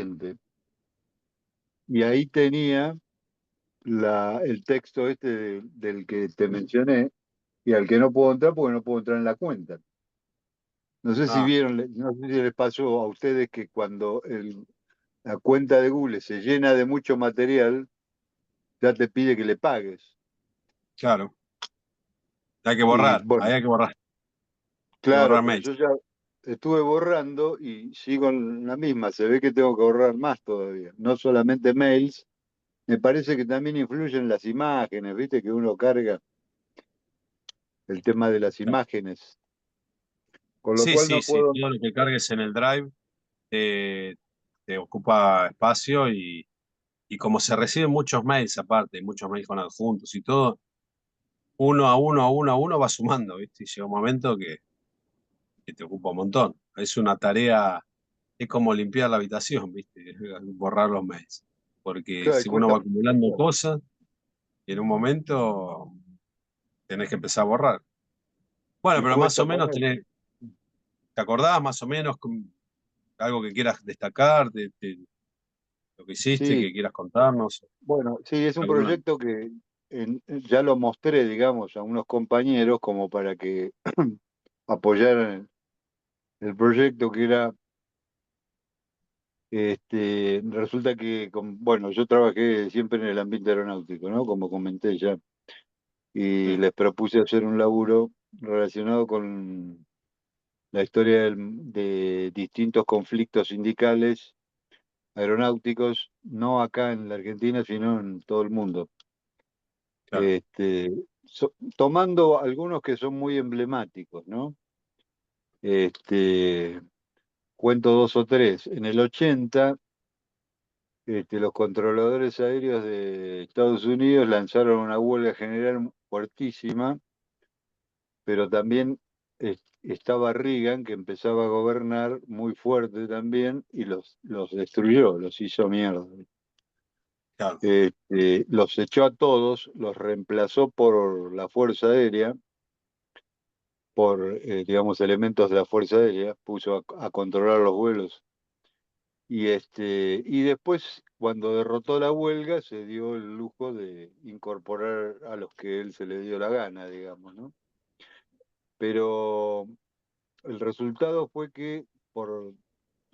inconsciente. Y ahí tenía el texto este del que te mencioné y al que no puedo entrar porque no puedo entrar en la cuenta. No sé si Ah, vieron, no sé si les pasó a ustedes que cuando la cuenta de Google se llena de mucho material, ya te pide que le pagues. claro. Hay que Y borrar, ahí bueno, hay que borrar. Hay que claro, borrar pero mails. yo ya estuve borrando y sigo en la misma. Se ve que tengo que borrar más todavía. No solamente mails, me parece que también influyen las imágenes, viste que uno carga el tema de las Claro. imágenes, con lo Sí, cual sí, no sí. puedo. Todo lo que cargues en el Drive te ocupa espacio y como se reciben muchos mails aparte, muchos mails con adjuntos y todo, uno a uno a uno a uno va sumando, ¿viste? Y llega un momento que te ocupa un montón. Es una tarea, es como limpiar la habitación, ¿viste? Borrar los mails. Porque Claro, si uno va acumulando cosas, en un momento tenés que empezar a borrar. Bueno, y pero más cuesta o menos poner. ¿te acordás más o menos algo que quieras destacar de lo que hiciste, Sí, que quieras contarnos? bueno, sí, es un ¿Alguna? proyecto que ya lo mostré, digamos, a unos compañeros como para que apoyaran el proyecto que era, resulta que, bueno, yo trabajé siempre en el ambiente aeronáutico, ¿no? Como comenté ya, y Sí, les propuse hacer un laburo relacionado con la historia de distintos conflictos sindicales aeronáuticos, no acá en la Argentina, sino en todo el mundo. claro. Tomando algunos que son muy emblemáticos, ¿no? Este, cuento dos o tres. En el 80, los controladores aéreos de Estados Unidos lanzaron una huelga general fuertísima, pero también estaba Reagan, que empezaba a gobernar muy fuerte también, y los destruyó, los hizo mierda. Claro, Los echó a todos, los reemplazó por la Fuerza Aérea, por, digamos, elementos de la Fuerza Aérea, puso a controlar los vuelos. Y después, cuando derrotó la huelga, se dio el lujo de incorporar a los que él se le dio la gana, digamos, ¿no? Pero el resultado fue que por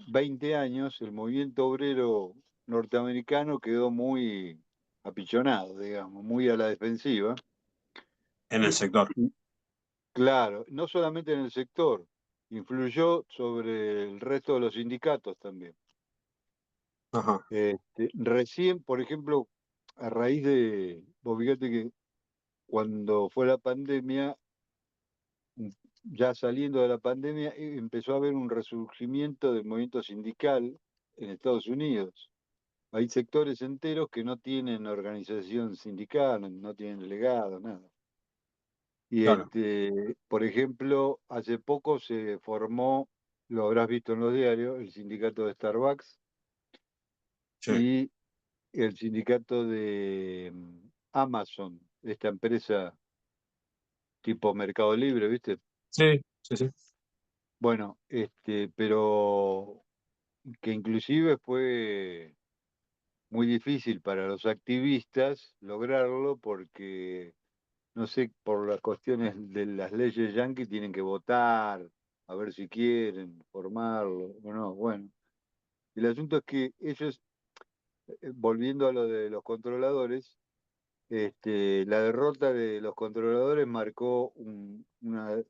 20 años el movimiento obrero norteamericano quedó muy apichonado, digamos, muy a la defensiva. en el sector. Claro, no solamente en el sector, influyó sobre el resto de los sindicatos también. Ajá, Recién, por ejemplo, a raíz vos fíjate que cuando fue la pandemia, ya saliendo de la pandemia, empezó a haber un resurgimiento del movimiento sindical en Estados Unidos. Hay sectores enteros que no tienen organización sindical, no tienen delegados, nada. Y claro, por ejemplo, hace poco se formó, lo habrás visto en los diarios, el sindicato de Starbucks sí, y el sindicato de Amazon, esta empresa tipo Mercado Libre, ¿viste? sí, sí, sí. Bueno, pero que inclusive fue muy difícil para los activistas lograrlo porque, no sé, por las cuestiones de las leyes yanquis tienen que votar, a ver si quieren formarlo o no. Bueno, el asunto es que ellos, volviendo a lo de los controladores, la derrota de los controladores marcó una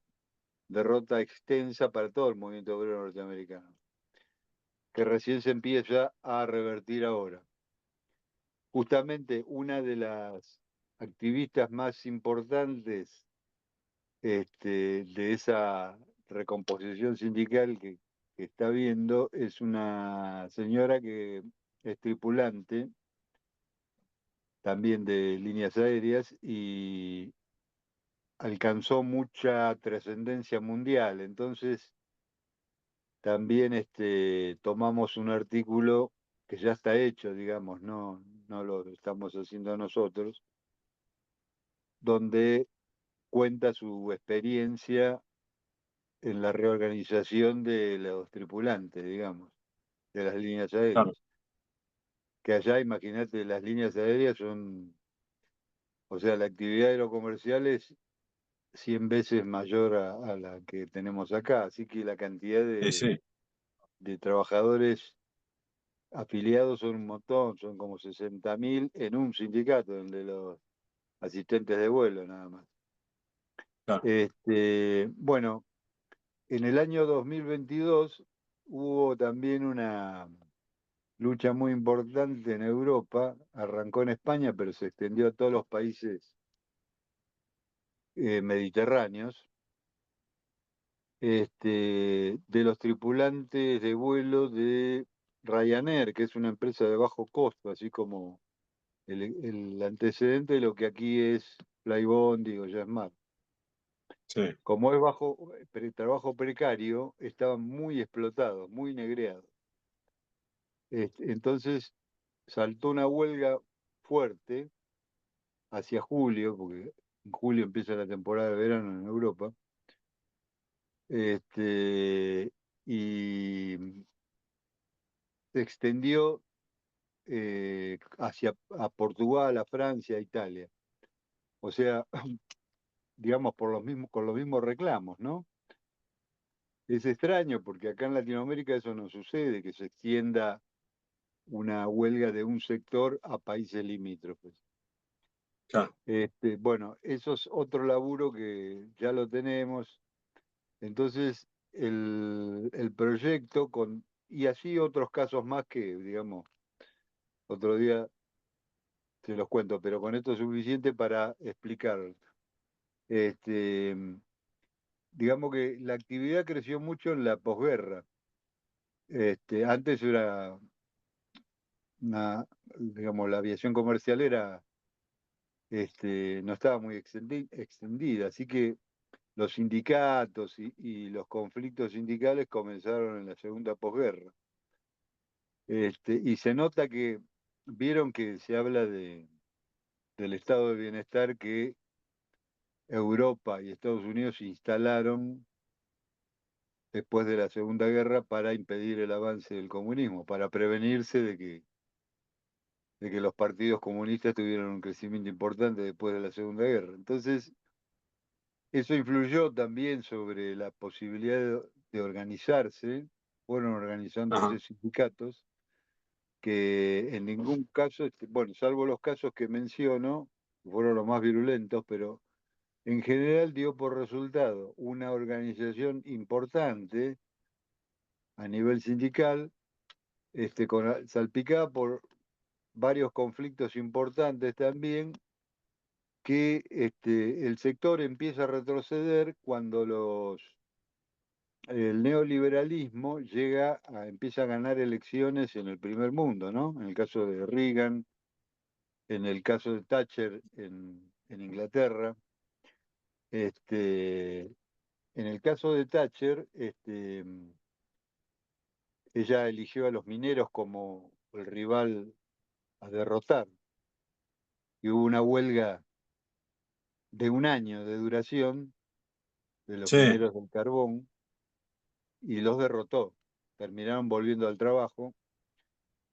derrota extensa para todo el movimiento obrero norteamericano, que recién se empieza a revertir ahora. Justamente una de las activistas más importantes de esa recomposición sindical que está viendo es una señora que es tripulante también de líneas aéreas y alcanzó mucha trascendencia mundial. Entonces, también tomamos un artículo que ya está hecho, digamos, no lo estamos haciendo nosotros, donde cuenta su experiencia en la reorganización de los tripulantes, digamos. de las líneas claro, aéreas. Que allá, imagínate, las líneas aéreas son, o sea, la actividad aerocomercial es 100 veces mayor a la que tenemos acá, así que la cantidad sí, sí, de trabajadores afiliados son un montón, son como 60.000 en un sindicato, el de los asistentes de vuelo nada más. claro, Bueno, en el año 2022 hubo también una lucha muy importante en Europa, arrancó en España, pero se extendió a todos los países mediterráneos, de los tripulantes de vuelo de Ryanair, que es una empresa de bajo costo, así como el antecedente de lo que aquí es Flybondi o JetSmart. sí, Como es trabajo precario, estaban muy explotados, muy negreados. Entonces saltó una huelga fuerte hacia julio, porque en julio empieza la temporada de verano en Europa, y se extendió hacia a Portugal, a Francia, a Italia. O sea, digamos, con los mismos reclamos, ¿no? Es extraño porque acá en Latinoamérica eso no sucede, que se extienda una huelga de un sector a países limítrofes. claro, Bueno, eso es otro laburo que ya lo tenemos. Entonces, el proyecto y así otros casos más que, digamos, otro día se los cuento, pero con esto es suficiente para explicar. Este, digamos que la actividad creció mucho en la posguerra. Antes era digamos, la aviación comercial no estaba muy extendida, así que los sindicatos y los conflictos sindicales comenzaron en la segunda posguerra. Y se nota que vieron que se habla del estado de bienestar que Europa y Estados Unidos instalaron después de la Segunda Guerra para impedir el avance del comunismo, para prevenirse de que los partidos comunistas tuvieran un crecimiento importante después de la Segunda Guerra. Entonces, eso influyó también sobre la posibilidad de organizarse, fueron ajá, organizándose sindicatos que en ningún caso, bueno, salvo los casos que menciono, que fueron los más virulentos, pero en general dio por resultado una organización importante a nivel sindical, salpicada por varios conflictos importantes también, que el sector empieza a retroceder cuando el neoliberalismo empieza a ganar elecciones en el primer mundo, ¿no? En el caso de Reagan, en el caso de Thatcher en Inglaterra. Este, en el caso de Thatcher, ella eligió a los mineros como el rival a derrotar y hubo una huelga de un año de duración de los sí, mineros del carbón y los derrotó. Terminaron volviendo al trabajo.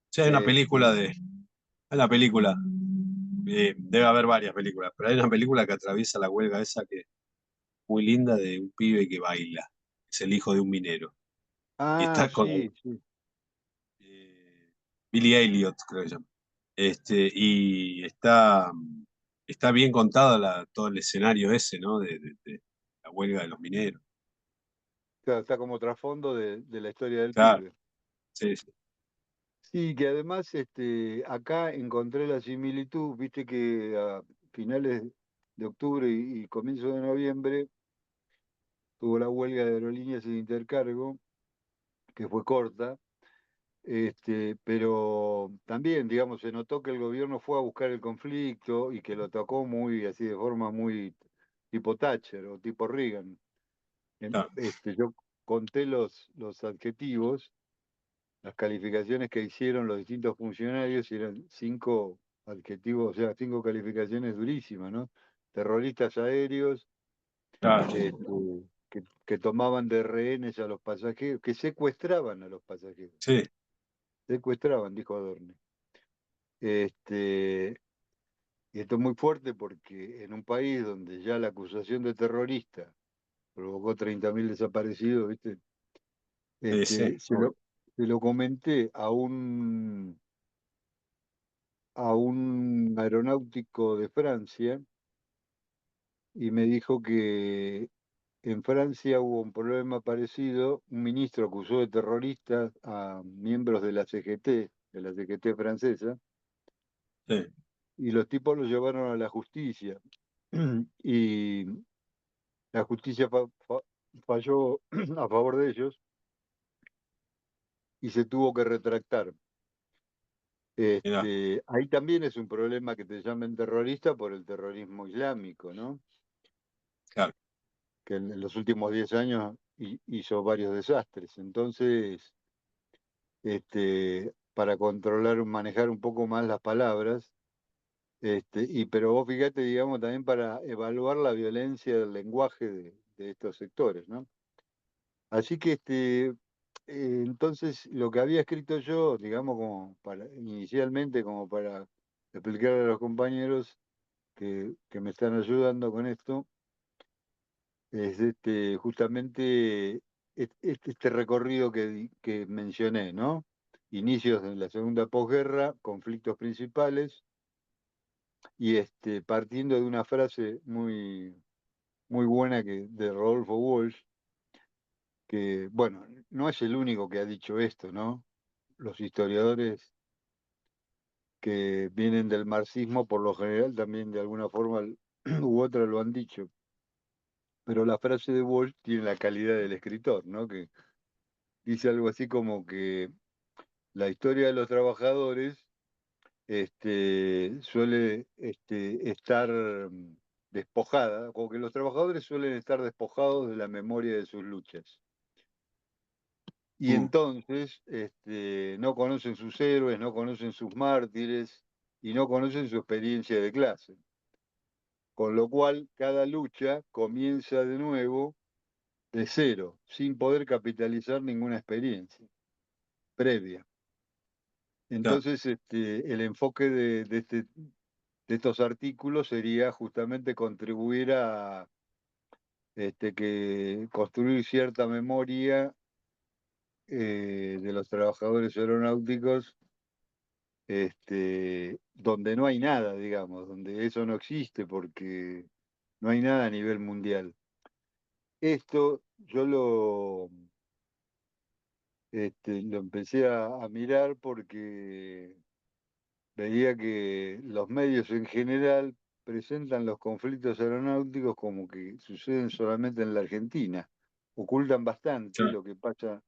sí, Este, hay una película, debe haber varias películas, pero hay una película que atraviesa la huelga esa que es muy linda de un pibe que baila, es el hijo de un minero, y ah, está con sí, sí. eh, Billy Elliot, creo que se llama. Y está bien contada todo el escenario ese, ¿no? De la huelga de los mineros. Claro, está como trasfondo de la historia del Claro, pibe. sí, sí, Sí, que además acá encontré la similitud, viste que a finales de octubre y comienzo de noviembre tuvo la huelga de aerolíneas sin intercargo, que fue corta, pero también, digamos, se notó que el gobierno fue a buscar el conflicto y que lo atacó muy así de forma muy tipo Thatcher o tipo Reagan. claro, Yo conté los adjetivos, las calificaciones que hicieron los distintos funcionarios y eran 5 adjetivos, o sea, 5 calificaciones durísimas, ¿no? Terroristas aéreos, claro, que tomaban de rehenes a los pasajeros, que secuestraban a los pasajeros. sí, secuestraban, dijo Adorno. Este, y esto es muy fuerte porque en un país donde ya la acusación de terrorista provocó 30.000 desaparecidos, ¿viste? Sí, sí, Este, se obvio. lo, se lo comenté a un aeronáutico de Francia y me dijo que en Francia hubo un problema parecido. Un ministro acusó de terroristas a miembros de la CGT francesa, Sí, y los tipos los llevaron a la justicia. Y la justicia falló a favor de ellos y se tuvo que retractar. mirá, Ahí también es un problema que te llamen terrorista por el terrorismo islámico, ¿no? claro, Que en los últimos 10 años hizo varios desastres. Entonces, para controlar, manejar un poco más las palabras, pero vos fíjate, digamos, también para evaluar la violencia del lenguaje de estos sectores, ¿no? Así que, entonces, lo que había escrito yo, digamos, como inicialmente, como para explicar a los compañeros que me están ayudando con esto, es justamente este recorrido que mencioné, ¿no? Inicios de la segunda posguerra, conflictos principales, y partiendo de una frase muy, muy buena de Rodolfo Walsh, que, bueno, no es el único que ha dicho esto, ¿no? Los historiadores que vienen del marxismo, por lo general, también de alguna forma u otra lo han dicho. Pero la frase de Walsh tiene la calidad del escritor, ¿no? Que dice algo así como que la historia de los trabajadores suele estar despojada, como que los trabajadores suelen estar despojados de la memoria de sus luchas. Y mm, entonces no conocen sus héroes, no conocen sus mártires y no conocen su experiencia de clase. Con lo cual, cada lucha comienza de nuevo de cero, sin poder capitalizar ninguna experiencia previa. claro, Entonces, el enfoque de estos artículos sería justamente contribuir a que construir cierta memoria de los trabajadores aeronáuticos, donde no hay nada, digamos, donde eso no existe porque no hay nada a nivel mundial. Esto yo lo empecé a mirar porque veía que los medios en general presentan los conflictos aeronáuticos como que suceden solamente en la Argentina. Ocultan bastante claro, lo que pasa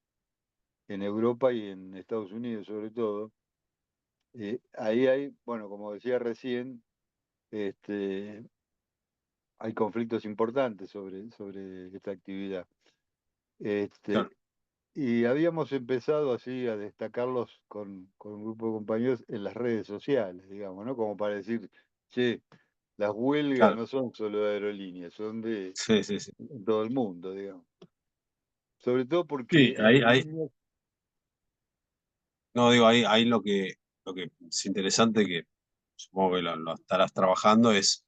en Europa y en Estados Unidos sobre todo. Ahí hay, bueno, como decía recién, este, hay conflictos importantes sobre esta actividad. claro, Este, y habíamos empezado así a destacarlos con un grupo de compañeros en las redes sociales, digamos, ¿no? Como para decir, che, las huelgas claro, no son solo de aerolíneas, son de sí, sí, sí. todo el mundo, digamos. Sobre todo Sí, porque ahí, aerolíneas, no digo, ahí lo que es interesante que supongo que lo estarás trabajando es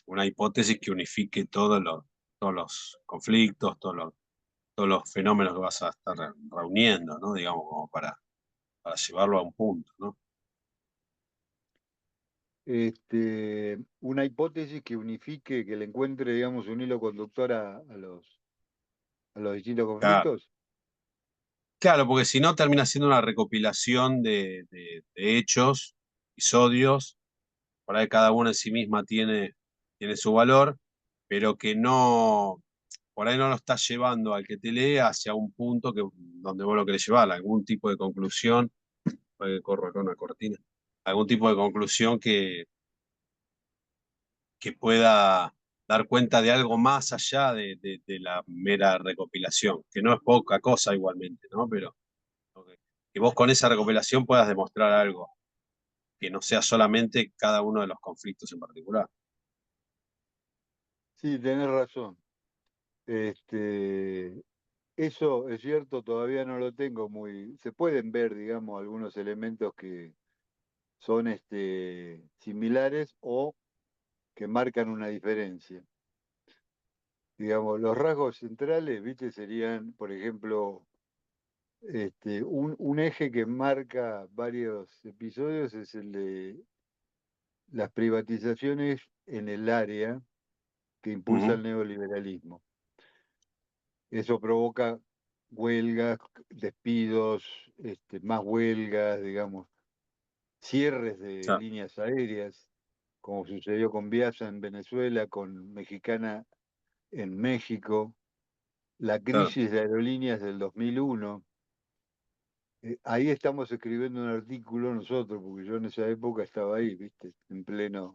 una hipótesis que unifique todos los conflictos, todos los fenómenos que vas a estar reuniendo, ¿no? Digamos, como para llevarlo a un punto, ¿no? una hipótesis que unifique, que le encuentre, digamos, un hilo conductor a los distintos Claro, conflictos. claro, porque si no termina siendo una recopilación de hechos, episodios, por ahí cada uno en sí misma tiene su valor, pero que no, por ahí no lo estás llevando al que te lee hacia un punto donde vos lo querés llevar, algún tipo de conclusión, que corro acá una cortina, algún tipo de conclusión que pueda dar cuenta de algo más allá de la mera recopilación, que no es poca cosa igualmente, ¿no? Pero que vos con esa recopilación puedas demostrar algo, que no sea solamente cada uno de los conflictos en particular. Sí, tenés razón. Este, eso es cierto, todavía no lo tengo muy. Se pueden ver, digamos, algunos elementos que son similares o que marcan una diferencia. Digamos, los rasgos centrales, ¿viste? Serían, por ejemplo, un eje que marca varios episodios es el de las privatizaciones en el área que impulsa Ujú. el neoliberalismo. Eso provoca huelgas, despidos, más huelgas, digamos, cierres de Claro, líneas aéreas, como sucedió con Viasa en Venezuela, con Mexicana en México, la claro. crisis de aerolíneas del 2001. Ahí estamos escribiendo un artículo nosotros, porque yo en esa época estaba ahí, ¿viste? En plena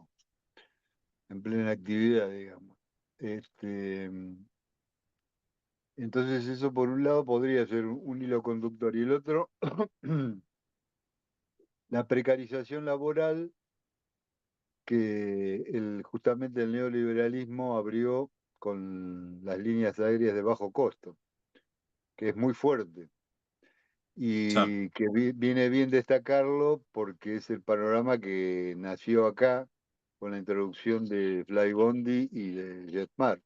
actividad, digamos. Este, entonces eso por un lado podría ser un hilo conductor y el otro, la precarización laboral que justamente el neoliberalismo abrió con las líneas aéreas de bajo costo, que es muy fuerte Claro, y que viene bien destacarlo porque es el panorama que nació acá con la introducción de Flybondi y de JetMar.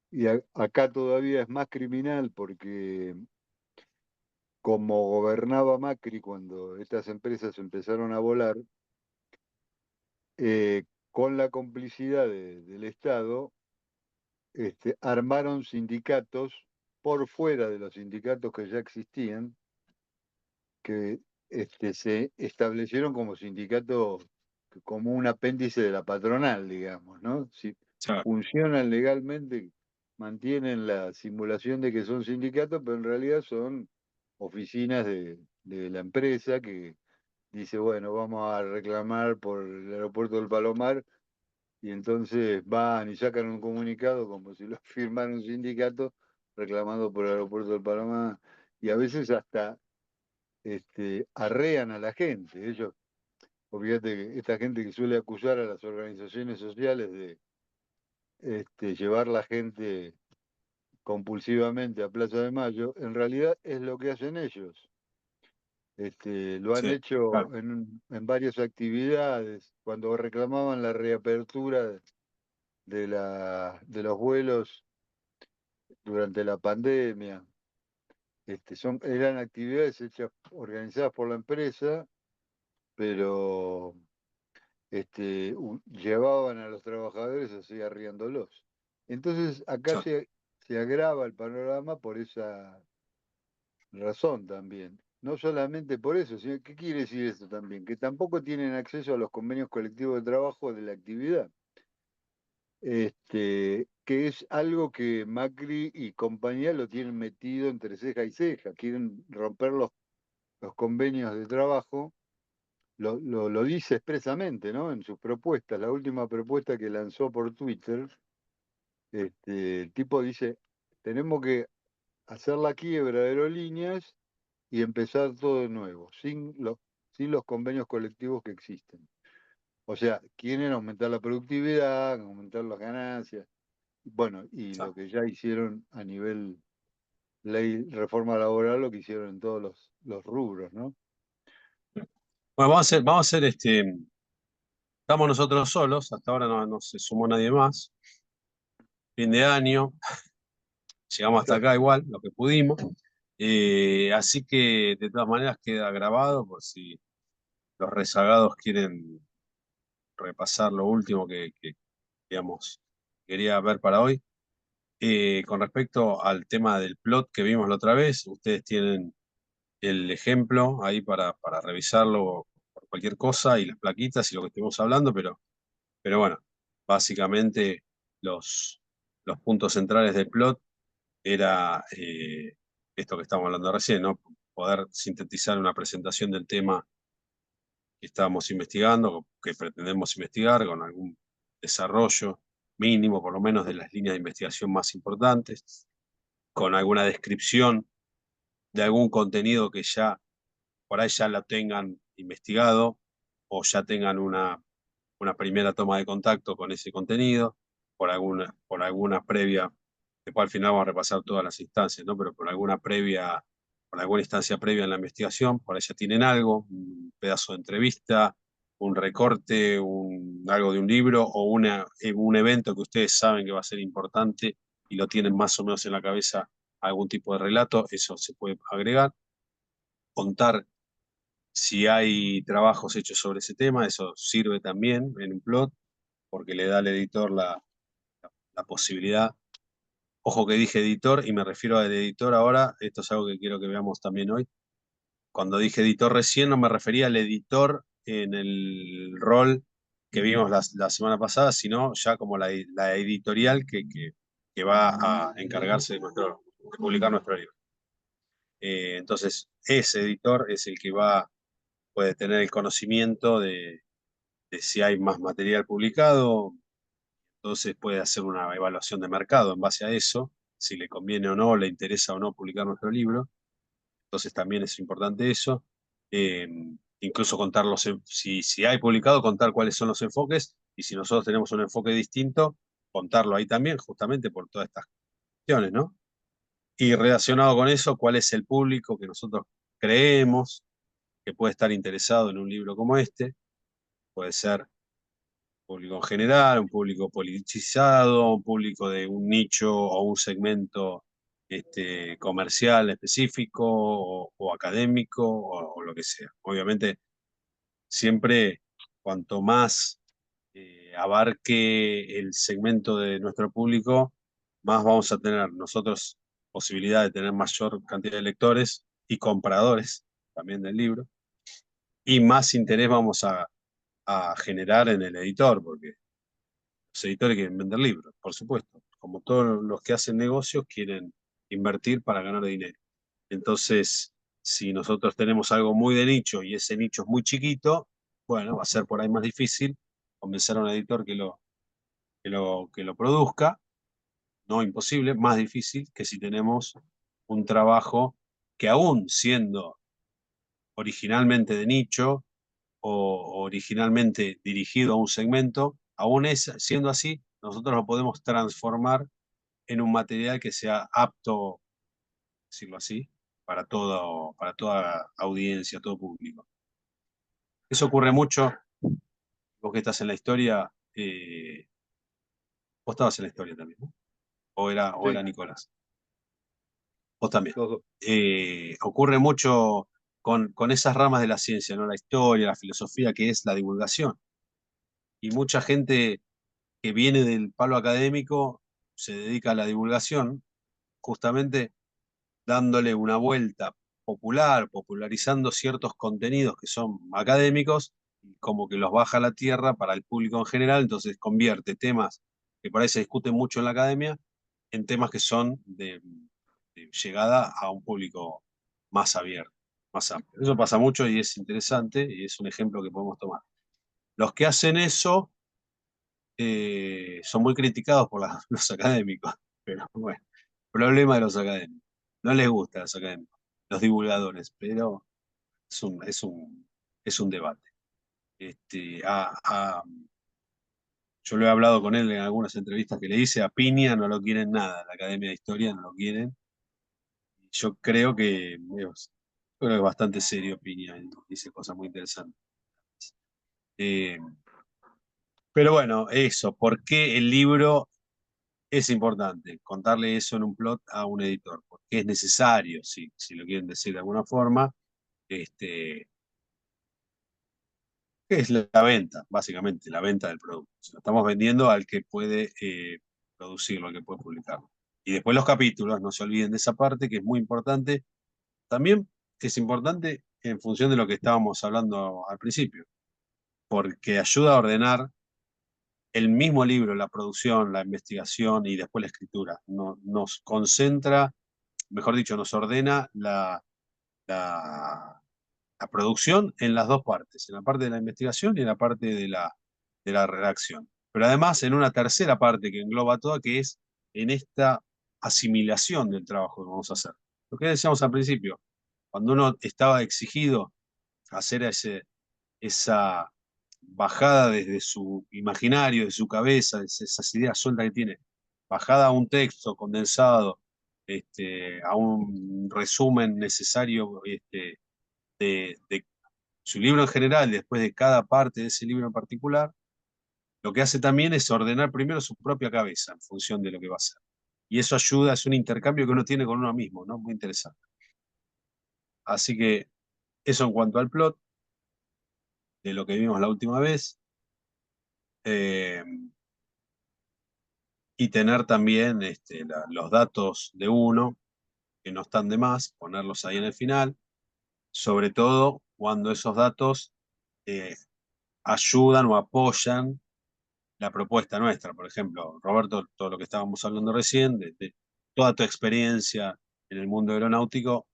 Y acá todavía es más criminal porque como gobernaba Macri cuando estas empresas empezaron a volar, con la complicidad del Estado, armaron sindicatos por fuera de los sindicatos que ya existían, que se establecieron como sindicatos, como un apéndice de la patronal, digamos, ¿no? Si claro, funcionan legalmente, mantienen la simulación de que son sindicatos, pero en realidad son oficinas de la empresa que dice, bueno, vamos a reclamar por el aeropuerto del Palomar, y entonces van y sacan un comunicado como si lo firmara un sindicato reclamando por el aeropuerto del Palomar, y a veces hasta arrean a la gente. Ellos, fíjate que esta gente que suele acusar a las organizaciones sociales de llevar la gente compulsivamente a Plaza de Mayo, en realidad es lo que hacen ellos. Lo han sí, claro, hecho en varias actividades, cuando reclamaban la reapertura de los vuelos durante la pandemia. Eran actividades hechas, organizadas por la empresa, pero llevaban a los trabajadores así arriándolos. Entonces acá claro, se agrava el panorama por esa razón también. No solamente por eso, sino, ¿qué quiere decir esto también? Que tampoco tienen acceso a los convenios colectivos de trabajo de la actividad. Que es algo que Macri y compañía lo tienen metido entre ceja y ceja, quieren romper los convenios de trabajo, lo dice expresamente, ¿no? En sus propuestas, la última propuesta que lanzó por Twitter, el tipo dice, tenemos que hacer la quiebra de aerolíneas y empezar todo de nuevo, sin los convenios colectivos que existen. O sea, quieren aumentar la productividad, aumentar las ganancias, bueno, y lo claro. que ya hicieron a nivel ley, reforma laboral, lo que hicieron en todos los rubros, ¿no? Bueno, vamos a hacer estamos nosotros solos, hasta ahora no se sumó nadie más. Fin de año, llegamos hasta Está- acá igual, lo que pudimos. Así que de todas maneras queda grabado por si los rezagados quieren repasar lo último que, digamos, quería ver para hoy. Con respecto al tema del plot que vimos la otra vez, ustedes tienen el ejemplo ahí para revisarlo por cualquier cosa y las plaquitas y lo que estuvimos hablando, pero bueno, básicamente los puntos centrales del plot era esto que estamos hablando recién, ¿no? Poder sintetizar una presentación del tema que estábamos investigando, que pretendemos investigar, con algún desarrollo mínimo, por lo menos, de las líneas de investigación más importantes, con alguna descripción de algún contenido que ya por ahí ya lo tengan investigado o ya tengan una primera toma de contacto con ese contenido, por alguna previa Después al final vamos a repasar todas las instancias, ¿no? Pero por alguna instancia previa en la investigación, por ahí ya tienen algo, un pedazo de entrevista, un recorte, algo de un libro o un evento que ustedes saben que va a ser importante y lo tienen más o menos en la cabeza algún tipo de relato, eso se puede agregar. Contar si hay trabajos hechos sobre ese tema, eso sirve también en un plot, porque le da al editor la posibilidad. Ojo que dije editor y me refiero al editor ahora, esto es algo que quiero que veamos también hoy. Cuando dije editor recién no me refería al editor en el rol que vimos la semana pasada, sino ya como la editorial que va a encargarse de publicar nuestro libro. Entonces, ese editor es el que puede tener el conocimiento de si hay más material publicado, entonces puede hacer una evaluación de mercado en base a eso, si le conviene o no, le interesa o no publicar nuestro libro. Entonces también es importante eso. Eh, Incluso contar si hay publicado, contar cuáles son los enfoques y si nosotros tenemos un enfoque distinto, contarlo ahí también, justamente por todas estas cuestiones, ¿no? Y relacionado con eso, cuál es el público que nosotros creemos que puede estar interesado en un libro como este. Puede ser público en general, un público politizado, un público de un nicho o un segmento comercial específico o académico o lo que sea. Obviamente, siempre cuanto más abarque el segmento de nuestro público, más vamos a tener nosotros posibilidad de tener mayor cantidad de lectores y compradores también del libro, y más interés vamos a generar en el editor, porque los editores quieren vender libros, por supuesto. Como todos los que hacen negocios, quieren invertir para ganar dinero. Entonces, si nosotros tenemos algo muy de nicho y ese nicho es muy chiquito, bueno, va a ser por ahí más difícil convencer a un editor que lo produzca. No imposible, más difícil que si tenemos un trabajo que aún siendo originalmente de nicho o originalmente dirigido a un segmento, aún siendo así, nosotros lo podemos transformar en un material que sea apto, decirlo así, para toda audiencia, todo público. Eso ocurre mucho, vos que estás en la historia, vos estabas en la historia también, ¿no? O era Sí, Nicolás, vos también. todo. Ocurre mucho con esas ramas de la ciencia, ¿no? La historia, la filosofía, que es la divulgación. Y mucha gente que viene del palo académico se dedica a la divulgación, justamente dándole una vuelta popular, popularizando ciertos contenidos que son académicos, como que los baja a la tierra para el público en general, entonces convierte temas que por ahí se discuten mucho en la academia en temas que son de llegada a un público más abierto, más amplio. Eso pasa mucho y es interesante y es un ejemplo que podemos tomar. Los que hacen eso son muy criticados por los académicos, pero bueno, problema de los académicos. No les gusta a los académicos, los divulgadores, pero es es un debate. Este, yo lo he hablado con él en algunas entrevistas que le hice, a Piña no lo quieren nada, la Academia de Historia no lo quieren. Yo creo que es bastante serio Piña, y dice cosas muy interesantes. Eh, pero bueno, eso, ¿por qué el libro es importante contarle eso en un plot a un editor? Porque es necesario, si lo quieren decir de alguna forma, este, que es la venta, básicamente, la venta del producto. O sea, estamos vendiendo al que puede producirlo, al que puede publicarlo. Y después los capítulos, no se olviden de esa parte, que es muy importante. También es importante en función de lo que estábamos hablando al principio, porque ayuda a ordenar el mismo libro, la producción, la investigación y después la escritura. Nos concentra, mejor dicho, nos ordena la, la producción en las dos partes, en la parte de la investigación y en la parte de la redacción. Pero además en una tercera parte que engloba toda, que es en esta asimilación del trabajo que vamos a hacer. Lo que decíamos al principio, cuando uno estaba exigido a hacer esa bajada desde su imaginario, de su cabeza, esas ideas sueltas que tiene, bajada a un texto condensado, a un resumen necesario de su libro en general, después de cada parte de ese libro en particular, lo que hace también es ordenar primero su propia cabeza en función de lo que va a hacer. Y eso ayuda, es un intercambio que uno tiene con uno mismo, ¿no? Muy interesante. Así que eso en cuanto al plot de lo que vimos la última vez. eh, y tener también los datos de uno, que no están de más, ponerlos ahí en el final, sobre todo cuando esos datos eh, ayudan o apoyan la propuesta nuestra. Por ejemplo, Roberto, todo lo que estábamos hablando recién, de toda tu experiencia en el mundo aeronáutico,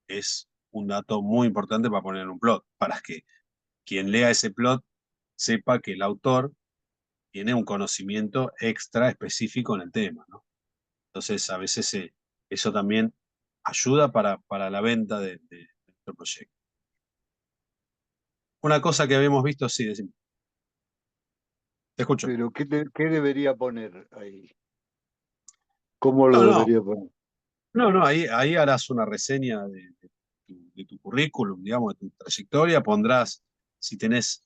es un dato muy importante para poner en un plot, para que quien lea ese plot sepa que el autor tiene un conocimiento extra específico en el tema, ¿no? Entonces, a veces eso también ayuda para la venta de nuestro proyecto. Una cosa que habíamos visto, sí, decime, te escucho. Pero ¿qué debería poner ahí? ¿Cómo No, lo no, debería poner? no, no, ahí harás una reseña de tu currículum, digamos, de tu trayectoria, pondrás, si tenés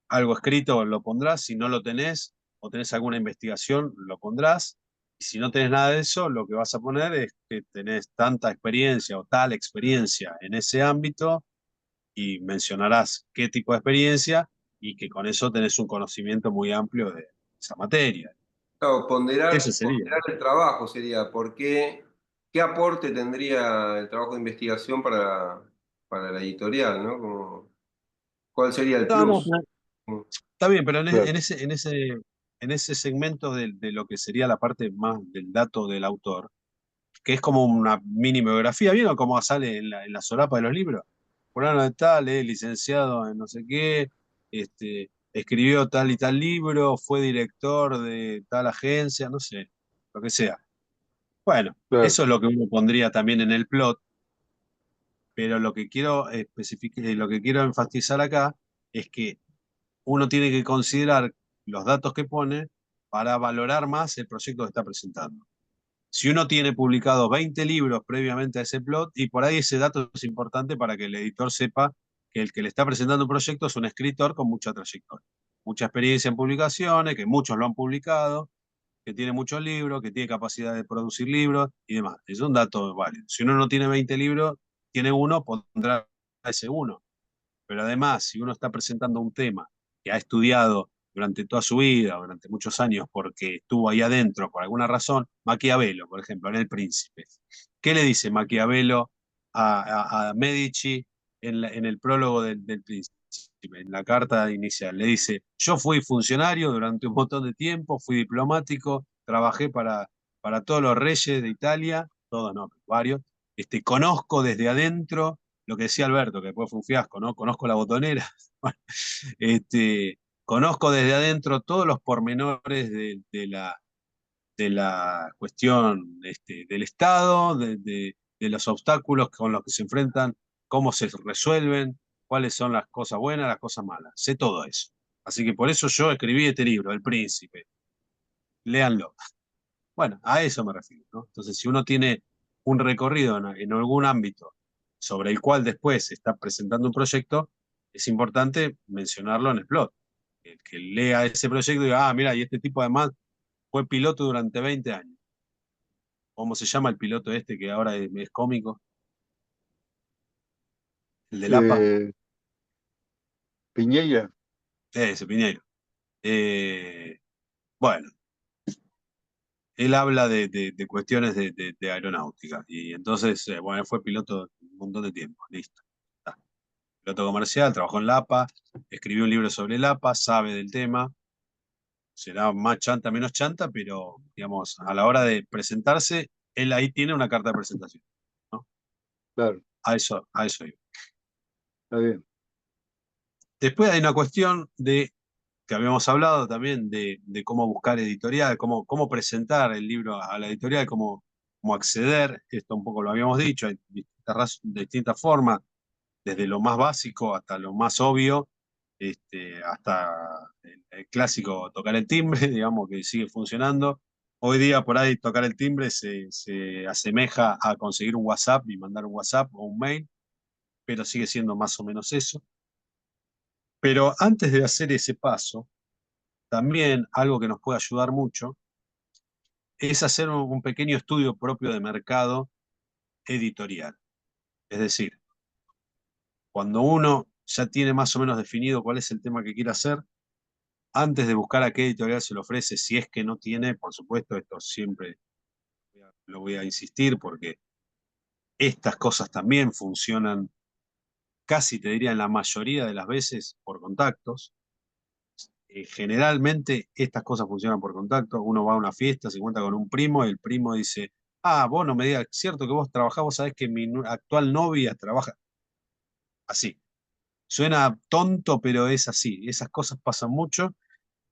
algo escrito, lo pondrás, si no lo tenés o tenés alguna investigación, lo pondrás, y si no tenés nada de eso, lo que vas a poner es que tenés tanta experiencia o tal experiencia en ese ámbito y mencionarás qué tipo de experiencia y que con eso tenés un conocimiento muy amplio de esa materia. Claro, Ese sería. ponderar el trabajo sería, ¿qué aporte tendría el trabajo de investigación para la editorial, ¿no? ¿Cuál sería el No, no, plus? Mm. está bien, pero Claro, en ese segmento de lo que sería la parte más del dato del autor, que es como una mini biografía, ¿vieron cómo sale en la solapa de los libros? Fulano de tal, licenciado en no sé qué, escribió tal y tal libro, fue director de tal agencia, no sé, lo que sea. Bueno, claro. eso es lo que uno pondría también en el plot, pero lo que quiero especificar, lo que quiero enfatizar acá es que uno tiene que considerar los datos que pone para valorar más el proyecto que está presentando. Si uno tiene publicados 20 libros previamente a ese plot, y por ahí ese dato es importante para que el editor sepa que el que le está presentando un proyecto es un escritor con mucha trayectoria, mucha experiencia en publicaciones, que muchos lo han publicado, que tiene muchos libros, que tiene capacidad de producir libros y demás. Es un dato válido. Si uno no tiene 20 libros, tiene uno, pondrá ese uno. Pero además, si uno está presentando un tema que ha estudiado durante toda su vida, durante muchos años, porque estuvo ahí adentro por alguna razón, Maquiavelo, por ejemplo, en El Príncipe. ¿Qué le dice Maquiavelo a Medici en el prólogo del Príncipe? En la carta inicial le dice, yo fui funcionario durante un montón de tiempo, fui diplomático, trabajé para todos los reyes de Italia, todos no, varios, conozco desde adentro lo que decía Alberto, que después fue un fiasco, ¿no? Conozco la botonera. Conozco desde adentro todos los pormenores de la cuestión del Estado, de los obstáculos con los que se enfrentan, cómo se resuelven, cuáles son las cosas buenas, las cosas malas. Sé todo eso. Así que por eso yo escribí este libro, El Príncipe. Léanlo. Bueno, a eso me refiero, ¿no? Entonces, si uno tiene un recorrido en algún ámbito sobre el cual después se está presentando un proyecto, es importante mencionarlo en el plot. El que lea ese proyecto y diga, ah, mira, y este tipo además fue piloto durante 20 años. ¿Cómo se llama el piloto este que ahora es cómico? El del APA. Eh, Piñeira, Ese, Piñeiro. Eh, bueno, él habla de cuestiones de aeronáutica. Y entonces, bueno, él fue piloto un montón de tiempo. Listo. Está. Piloto comercial, trabajó en la APA, escribió un libro sobre el APA, sabe del tema. Será más chanta, menos chanta, pero digamos, a la hora de presentarse, él ahí tiene una carta de presentación, ¿no? claro, A eso iba. está bien. Después hay una cuestión que habíamos hablado también de cómo buscar editorial, cómo presentar el libro a la editorial, cómo acceder, esto un poco lo habíamos dicho, hay distintas formas, desde lo más básico hasta lo más obvio, hasta el clásico tocar el timbre, digamos que sigue funcionando, Hoy día por ahí tocar el timbre se asemeja a conseguir un WhatsApp y mandar un WhatsApp o un mail, pero sigue siendo más o menos eso. Pero antes de hacer ese paso, también algo que nos puede ayudar mucho es hacer un pequeño estudio propio de mercado editorial. Es decir, cuando uno ya tiene más o menos definido cuál es el tema que quiere hacer, antes de buscar a qué editorial se lo ofrece, si es que no tiene, por supuesto, esto siempre lo voy a insistir porque estas cosas también funcionan casi te diría en la mayoría de las veces por contactos. Generalmente estas cosas funcionan por contacto. Uno va a una fiesta, se encuentra con un primo, y el primo dice, ah, vos no me digas, cierto que vos trabajás, vos sabés que mi actual novia trabaja así. Suena tonto, pero es así. Esas cosas pasan mucho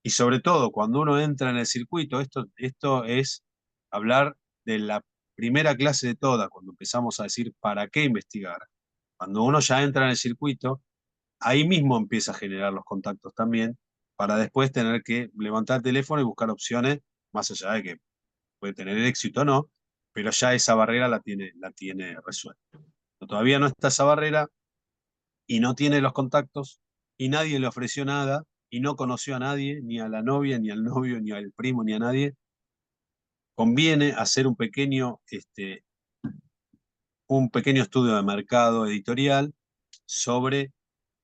y sobre todo cuando uno entra en el circuito, esto es hablar de la primera clase de todas, cuando empezamos a decir para qué investigar. Cuando uno ya entra en el circuito, ahí mismo empieza a generar los contactos también, para después tener que levantar el teléfono y buscar opciones, más allá de que puede tener éxito o no, pero ya esa barrera la tiene resuelta. Todavía no está esa barrera y no tiene los contactos y nadie le ofreció nada y no conoció a nadie, ni a la novia, ni al novio, ni al primo, ni a nadie. Conviene hacer un pequeño estudio de mercado editorial sobre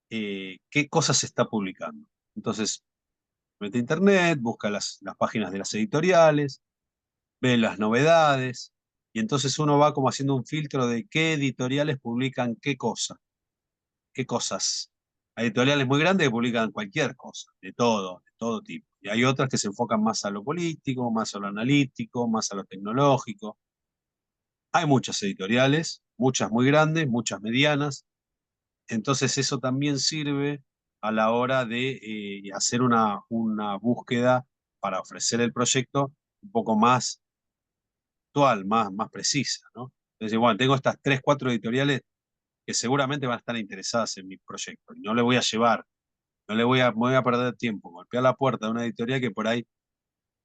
qué cosas se está publicando. Entonces, mete a internet, busca las páginas de las editoriales, ve las novedades, y entonces uno va como haciendo un filtro de qué editoriales publican qué cosas. Hay editoriales muy grandes que publican cualquier cosa, de todo tipo. Y hay otras que se enfocan más a lo político, más a lo analítico, más a lo tecnológico. Hay muchas editoriales, muchas muy grandes, muchas medianas. Entonces eso también sirve a la hora de hacer una búsqueda para ofrecer el proyecto un poco más actual, más precisa, ¿no? Entonces, bueno, tengo estas 3, 4 editoriales que seguramente van a estar interesadas en mi proyecto. Y no le voy a llevar, me voy a perder tiempo, golpear la puerta de una editorial que por ahí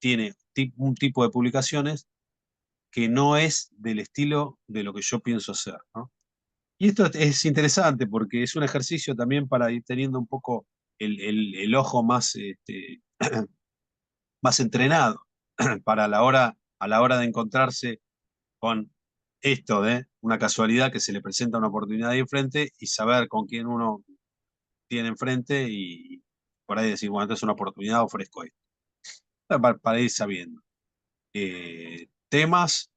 tiene un tipo de publicaciones que no es del estilo de lo que yo pienso hacer, ¿no? Y esto es interesante porque es un ejercicio también para ir teniendo un poco el ojo más, más entrenado para a la hora de encontrarse con esto de una casualidad que se le presenta una oportunidad ahí enfrente y saber con quién uno tiene enfrente y por ahí decir, bueno, esto es una oportunidad, ofrezco esto. Para ir sabiendo. Temas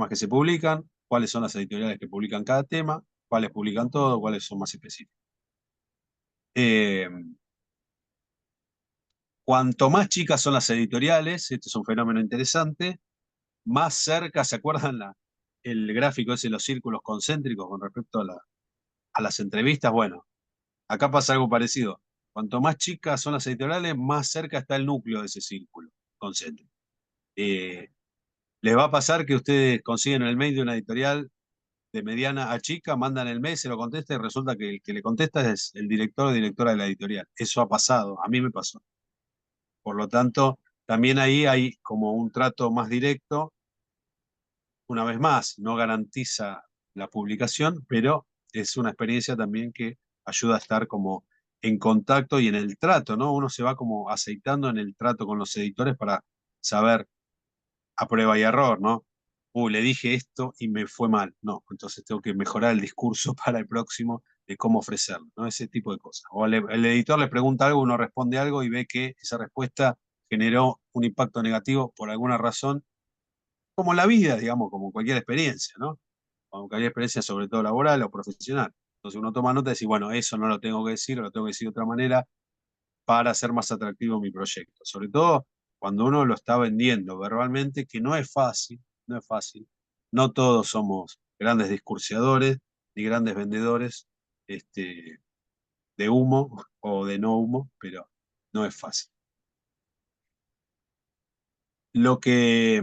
que se publican, cuáles son las editoriales que publican cada tema, cuáles publican todo, cuáles son más específicos. Eh, Cuanto más chicas son las editoriales, este es un fenómeno interesante, más cerca, ¿se acuerdan el gráfico ese de los círculos concéntricos con respecto a las entrevistas? Bueno, acá pasa algo parecido. Cuanto más chicas son las editoriales, más cerca está el núcleo de ese círculo concéntrico. Eh, Les va a pasar que ustedes consiguen el mail de una editorial de mediana a chica, mandan el mail, se lo contesta y resulta que el que le contesta es el director o directora de la editorial. Eso ha pasado, a mí me pasó. Por lo tanto, también ahí hay como un trato más directo. Una vez más, no garantiza la publicación, pero es una experiencia también que ayuda a estar como en contacto y en el trato, ¿no? Uno se va como aceitando en el trato con los editores para saber a prueba y error, ¿no? Le dije esto y me fue mal. No, entonces tengo que mejorar el discurso para el próximo de cómo ofrecerlo, ¿no? Ese tipo de cosas. O el editor le pregunta algo, uno responde algo y ve que esa respuesta generó un impacto negativo por alguna razón, como la vida, digamos, como cualquier experiencia, ¿no? Como cualquier experiencia, sobre todo laboral o profesional. Entonces uno toma nota y dice, bueno, eso no lo tengo que decir, o lo tengo que decir de otra manera para hacer más atractivo mi proyecto. Sobre todo cuando uno lo está vendiendo verbalmente, que no es fácil, no es fácil. No todos somos grandes discursiadores ni grandes vendedores de humo o de no humo, pero no es fácil. Lo que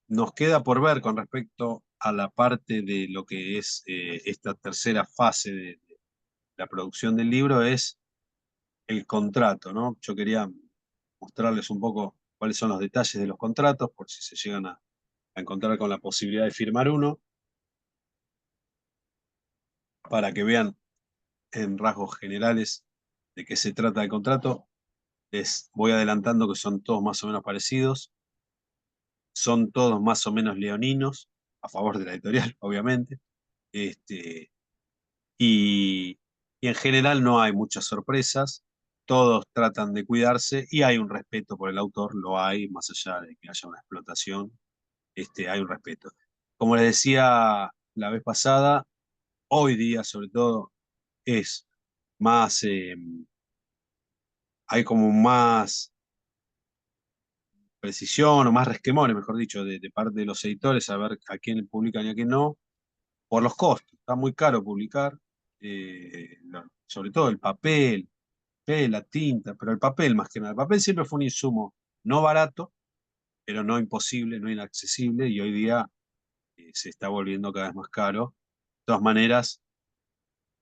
nos queda por ver con respecto a la parte de lo que es esta tercera fase de la producción del libro es el contrato, ¿no? Yo quería mostrarles un poco cuáles son los detalles de los contratos, por si se llegan a encontrar con la posibilidad de firmar uno, para que vean en rasgos generales de qué se trata el contrato. Les voy adelantando que son todos más o menos parecidos, son todos más o menos leoninos, a favor de la editorial, obviamente. Este, y, y en general no hay muchas sorpresas, todos tratan de cuidarse y hay un respeto por el autor, lo hay, más allá de que haya una explotación, hay un respeto. Como les decía la vez pasada, hoy día sobre todo es más, hay como más precisión o más resquemores, mejor dicho, de parte de los editores, a ver a quién publican y a quién no, por los costos. Está muy caro publicar, sobre todo el papel, la tinta, pero el papel más que nada. El papel siempre fue un insumo no barato, pero no imposible, no inaccesible, y hoy día se está volviendo cada vez más caro. De todas maneras,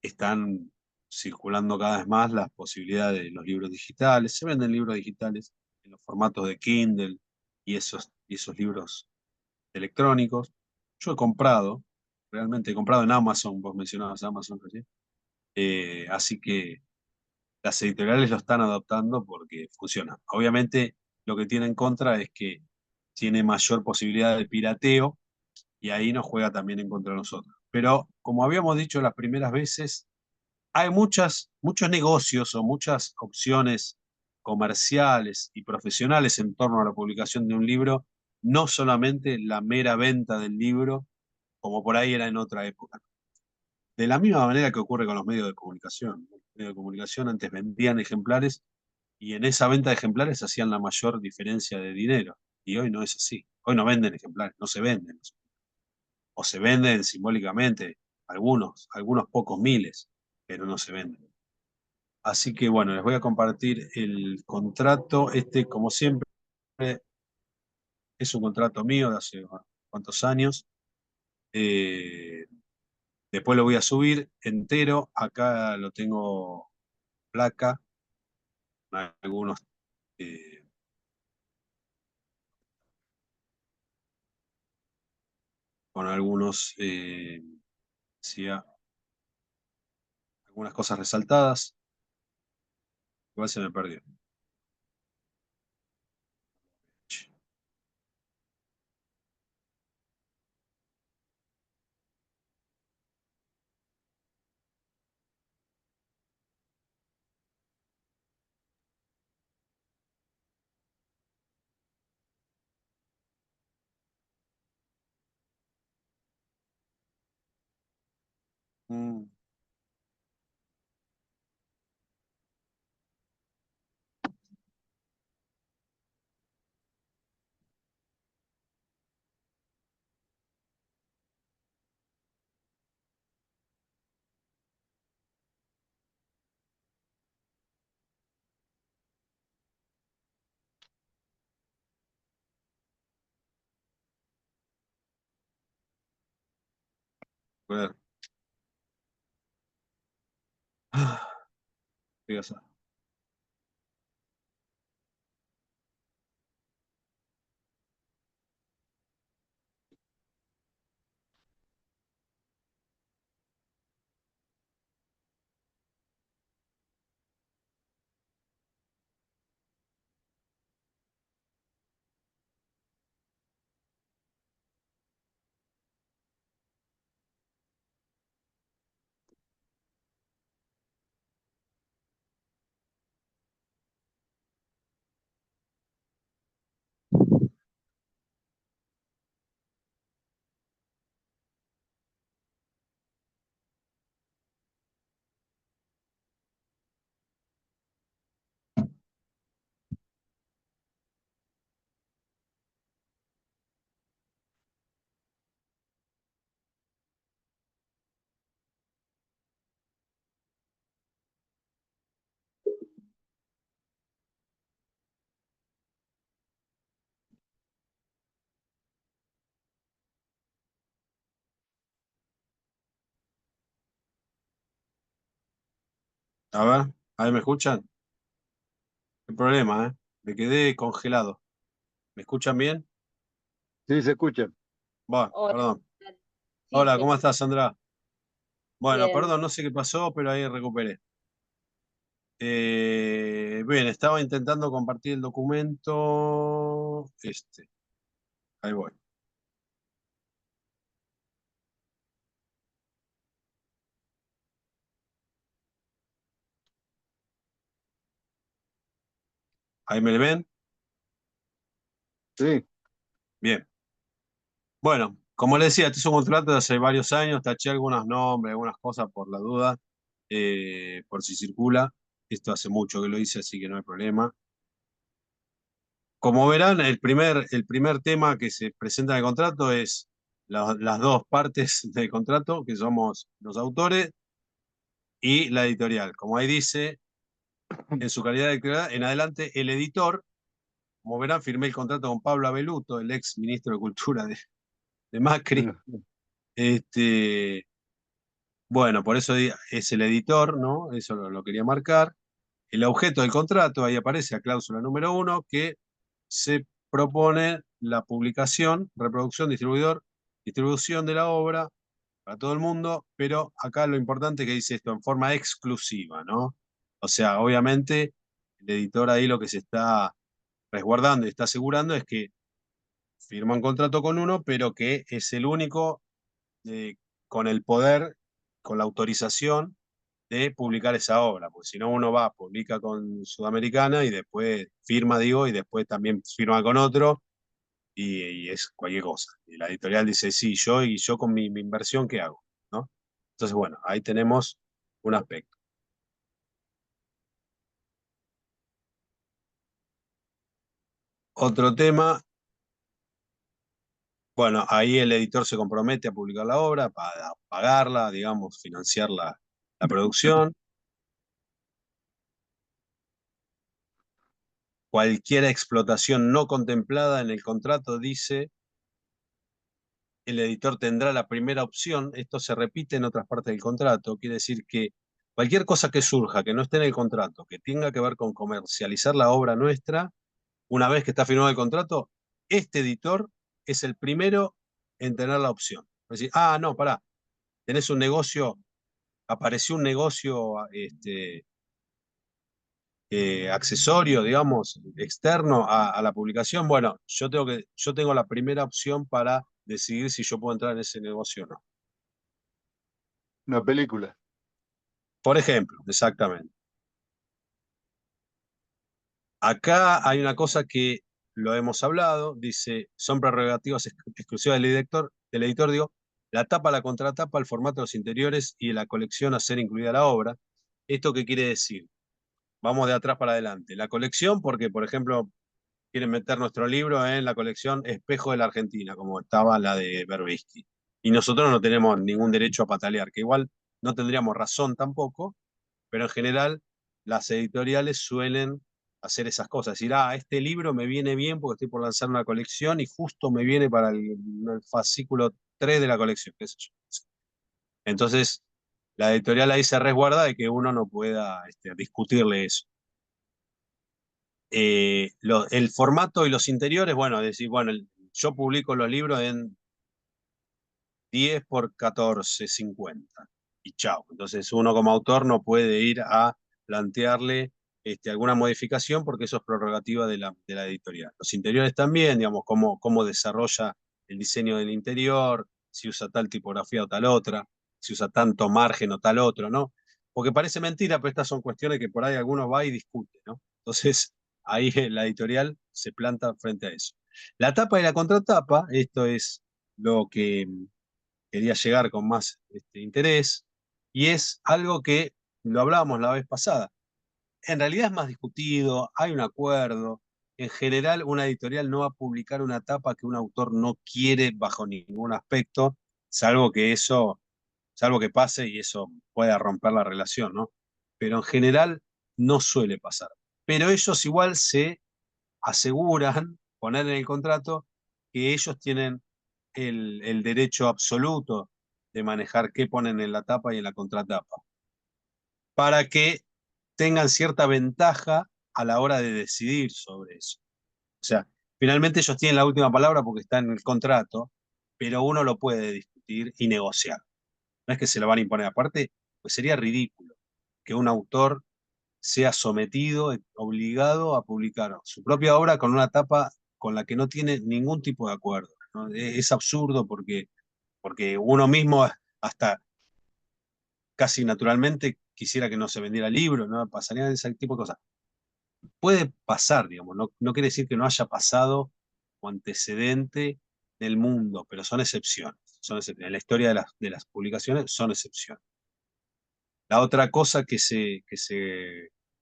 están circulando cada vez más las posibilidades de los libros digitales. Se venden libros digitales en los formatos de Kindle y esos libros electrónicos. Yo he comprado, realmente he comprado en Amazon, vos mencionabas Amazon recién. Así que las editoriales lo están adoptando porque funciona. Obviamente lo que tiene en contra es que tiene mayor posibilidad de pirateo y ahí nos juega también en contra de nosotros. Pero como habíamos dicho las primeras veces, hay muchos negocios o muchas opciones comerciales y profesionales en torno a la publicación de un libro, no solamente la mera venta del libro, como por ahí era en otra época. De la misma manera que ocurre con los medios de comunicación. Los medios de comunicación antes vendían ejemplares y en esa venta de ejemplares hacían la mayor diferencia de dinero. Y hoy no es así. Hoy no venden ejemplares, no se venden. O se venden simbólicamente, algunos pocos miles, pero no se venden. Así que bueno, les voy a compartir el contrato. Como siempre, es un contrato mío de hace cuantos años. Eh, Después lo voy a subir entero. Acá lo tengo placa, algunos, eh, con algunos, decía, algunas cosas resaltadas. Igual se me perdió. Mm, a ver. ¿Qué pasa? A ver, ahí me escuchan. ¿Qué problema, eh? Me quedé congelado. ¿Me escuchan bien? Sí, se escucha. Bueno, Hola, perdón. sí, Hola, se ¿cómo escucha estás, Sandra? Bueno, bien. perdón, no sé qué pasó, pero ahí recuperé. Bien, estaba intentando compartir el documento. Ahí voy. ¿Ahí me ven? Sí. Bien. Bueno, como les decía, este es un contrato de hace varios años. Taché algunos nombres, algunas cosas por la duda, por si circula. Esto hace mucho que lo hice, así que no hay problema. Como verán, el primer tema que se presenta en el contrato es las dos partes del contrato, que somos los autores y la editorial. Como ahí dice, en su calidad de editorial, en adelante el editor, como verán, firmé el contrato con Pablo Abeluto, el ex ministro de Cultura de Macri. Bueno, por eso es el editor, ¿no? Eso lo quería marcar. El objeto del contrato, ahí aparece la cláusula número 1, que se propone la publicación, reproducción, distribución de la obra para todo el mundo, pero acá lo importante es que dice esto en forma exclusiva, ¿no? O sea, obviamente el editor ahí lo que se está resguardando y está asegurando es que firma un contrato con uno, pero que es el único eh, con el poder, con la autorización de publicar esa obra, porque si no uno va, publica con Sudamericana y después firma, digo, y después también firma con otro y es cualquier cosa. Y la editorial dice, sí, yo con mi inversión, ¿qué hago? ¿No? Entonces, bueno, ahí tenemos un aspecto. Otro tema, bueno, ahí el editor se compromete a publicar la obra, para pagarla, digamos, financiar la producción. Cualquier explotación no contemplada en el contrato, dice, el editor tendrá la primera opción. Esto se repite en otras partes del contrato. Quiere decir que cualquier cosa que surja, que no esté en el contrato, que tenga que ver con comercializar la obra nuestra, una vez que está firmado el contrato, este editor es el primero en tener la opción. Es decir, no, pará, tenés un negocio, apareció un negocio accesorio, digamos, externo a la publicación. Bueno, yo tengo la primera opción para decidir si yo puedo entrar en ese negocio o no. Una película. Por ejemplo, exactamente. Acá hay una cosa que lo hemos hablado, dice, son prerrogativas exclusivas del editor, digo, la tapa, la contratapa, el formato de los interiores y la colección a ser incluida la obra. ¿Esto qué quiere decir? Vamos de atrás para adelante. La colección, porque, por ejemplo, quieren meter nuestro libro en la colección Espejo de la Argentina, como estaba la de Berbisky. Y nosotros no tenemos ningún derecho a patalear, que igual no tendríamos razón tampoco, pero en general las editoriales suelen hacer esas cosas, decir, este libro me viene bien porque estoy por lanzar una colección y justo me viene para el fascículo 3 de la colección, qué sé yo. Entonces, la editorial ahí se resguarda de que uno no pueda discutirle eso. El formato y los interiores, bueno, decir, bueno, yo publico los libros en 10 por 14,50 y chao. Entonces uno como autor no puede ir a plantearle alguna modificación porque eso es prerrogativa de la editorial. Los interiores también, digamos, cómo desarrolla el diseño del interior, si usa tal tipografía o tal otra, si usa tanto margen o tal otro, ¿no? Porque parece mentira, pero estas son cuestiones que por ahí alguno va y discute, ¿no? Entonces ahí la editorial se planta frente a eso. La tapa y la contratapa, esto es lo que quería llegar con más interés, y es algo que lo hablábamos la vez pasada. En realidad es más discutido, hay un acuerdo. En general, una editorial no va a publicar una tapa que un autor no quiere bajo ningún aspecto, salvo que pase y eso pueda romper la relación, ¿no? Pero en general no suele pasar. Pero ellos igual se aseguran poner en el contrato que ellos tienen el derecho absoluto de manejar qué ponen en la tapa y en la contratapa, para que tengan cierta ventaja a la hora de decidir sobre eso. O sea, Finalmente ellos tienen la última palabra porque está en el contrato, pero uno lo puede discutir y negociar. No es que se lo van a imponer. Aparte, pues sería ridículo que un autor sea sometido, obligado a publicar su propia obra con una tapa con la que no tiene ningún tipo de acuerdo, ¿no? Es absurdo porque uno mismo hasta casi naturalmente quisiera que no se vendiera el libro, ¿no? Pasarían ese tipo de cosas. Puede pasar, digamos, no quiere decir que no haya pasado o antecedente del mundo, pero son excepciones. En la historia de las publicaciones son excepciones. La otra cosa que se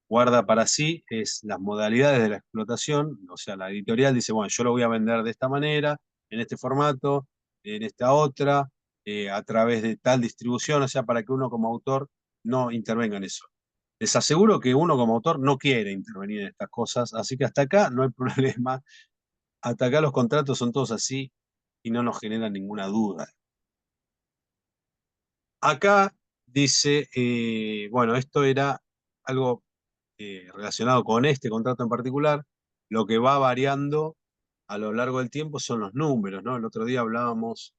guarda para sí es las modalidades de la explotación, o sea, la editorial dice, bueno, yo lo voy a vender de esta manera, en este formato, en esta otra, a través de tal distribución, o sea, para que uno como autor no intervenga en eso. Les aseguro que uno como autor no quiere intervenir en estas cosas, así que hasta acá no hay problema, hasta acá los contratos son todos así y no nos generan ninguna duda. Acá dice, bueno, esto era algo relacionado con este contrato en particular, lo que va variando a lo largo del tiempo son los números, ¿no? El otro día hablábamos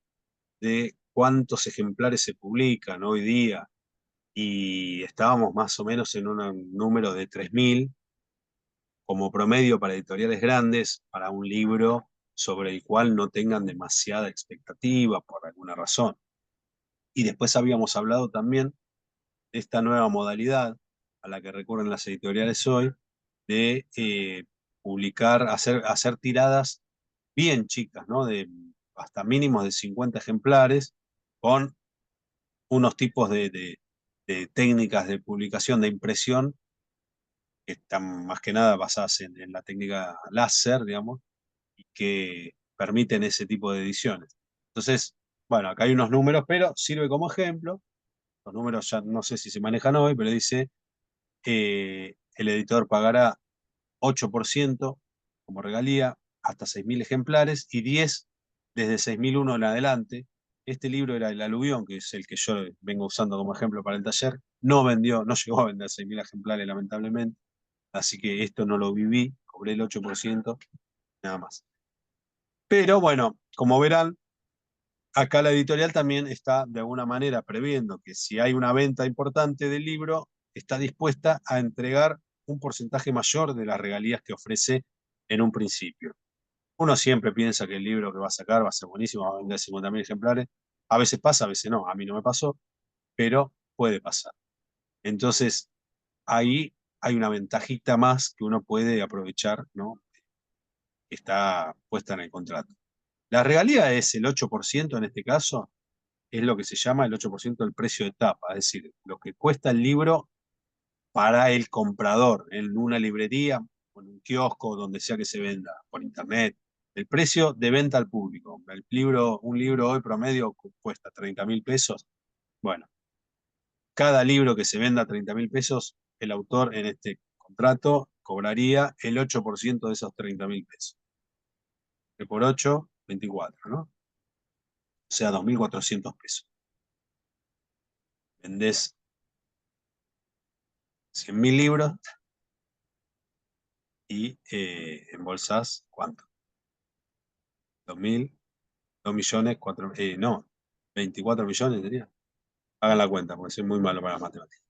de cuántos ejemplares se publican hoy día y estábamos más o menos en un número de 3.000 como promedio para editoriales grandes, para un libro sobre el cual no tengan demasiada expectativa por alguna razón. Y después habíamos hablado también de esta nueva modalidad a la que recurren las editoriales hoy, de publicar, hacer tiradas bien chicas, ¿no? De hasta mínimos de 50 ejemplares, con unos tipos de técnicas de publicación, de impresión, que están más que nada basadas en la técnica láser, digamos, y que permiten ese tipo de ediciones. Entonces, bueno, acá hay unos números, pero sirve como ejemplo. Los números ya no sé si se manejan hoy, pero dice el editor pagará 8% como regalía hasta 6.000 ejemplares y 10 desde 6.001 en adelante. Este libro era El Aluvión, que es el que yo vengo usando como ejemplo para el taller. No vendió, no llegó a vender 6.000 ejemplares, lamentablemente. Así que esto no lo viví, cobré el 8%, nada más. Pero bueno, como verán, acá la editorial también está de alguna manera previendo que si hay una venta importante del libro, está dispuesta a entregar un porcentaje mayor de las regalías que ofrece en un principio. Uno siempre piensa que el libro que va a sacar va a ser buenísimo, va a vender 50.000 ejemplares. A veces pasa, a veces no. A mí no me pasó, pero puede pasar. Entonces, ahí hay una ventajita más que uno puede aprovechar, ¿no? Que está puesta en el contrato. La regalía es el 8% en este caso, es lo que se llama el 8% del precio de tapa, es decir, lo que cuesta el libro para el comprador en una librería, o en un kiosco, donde sea que se venda, por internet. El precio de venta al público. Un libro hoy promedio cuesta 30.000 pesos. Bueno, cada libro que se venda a 30.000 pesos, el autor en este contrato cobraría el 8% de esos 30.000 pesos. Que por 8, 24, ¿no? O sea, 2.400 pesos. Vendés 100.000 libros y embolsás, ¿cuánto? 2.000, 2 millones, 4, no, 24 millones sería. Hagan la cuenta, porque soy muy malo para las matemáticas.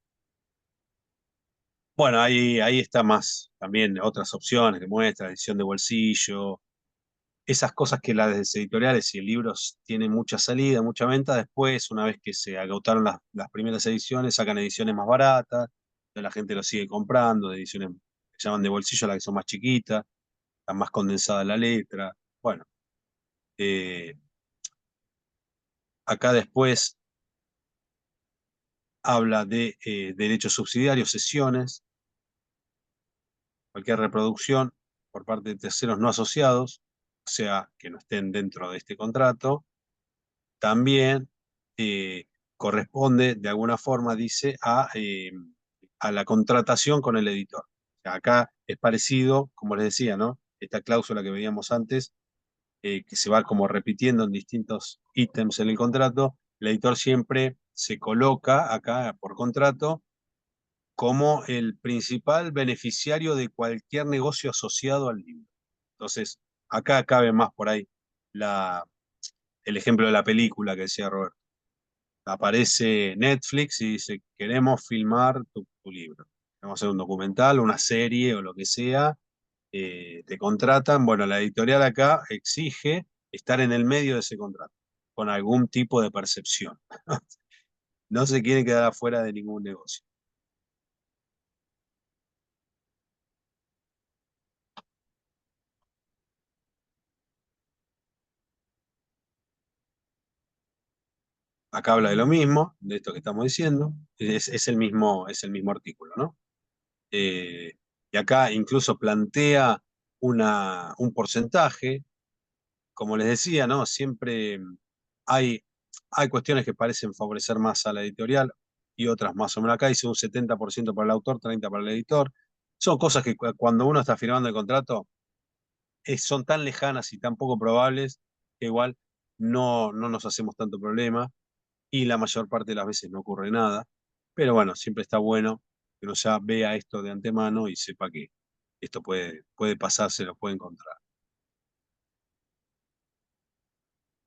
Bueno, ahí está más también otras opciones que muestra, edición de bolsillo, esas cosas que las editoriales y libros tienen mucha salida, mucha venta, después, una vez que se agotaron las primeras ediciones, sacan ediciones más baratas, entonces la gente lo sigue comprando, de ediciones que llaman de bolsillo, las que son más chiquitas, están más condensada la letra. Bueno, eh, acá después habla de derechos subsidiarios, cesiones, cualquier reproducción por parte de terceros no asociados, o sea, que no estén dentro de este contrato, también corresponde de alguna forma, dice, a la contratación con el editor. O sea, acá es parecido, como les decía, ¿no? Esta cláusula que veíamos antes, que se va como repitiendo en distintos ítems en el contrato, el editor siempre se coloca acá por contrato como el principal beneficiario de cualquier negocio asociado al libro. Entonces, acá cabe más por ahí el ejemplo de la película que decía Roberto. Aparece Netflix y dice, queremos filmar tu libro. Queremos hacer un documental, una serie o lo que sea. Te contratan. Bueno, la editorial acá exige estar en el medio de ese contrato, con algún tipo de percepción. No se quieren quedar afuera de ningún negocio. Acá habla de lo mismo, de esto que estamos diciendo. Es el mismo artículo, ¿no? Eh, y acá incluso plantea un porcentaje. Como les decía, ¿no? Siempre hay, hay cuestiones que parecen favorecer más a la editorial y otras más o menos. Acá dice un 70% para el autor, 30% para el editor. Son cosas que cuando uno está firmando el contrato son tan lejanas y tan poco probables que igual no nos hacemos tanto problema y la mayor parte de las veces no ocurre nada. Pero bueno, siempre está bueno que uno ya vea esto de antemano y sepa que esto puede pasar, se lo puede encontrar.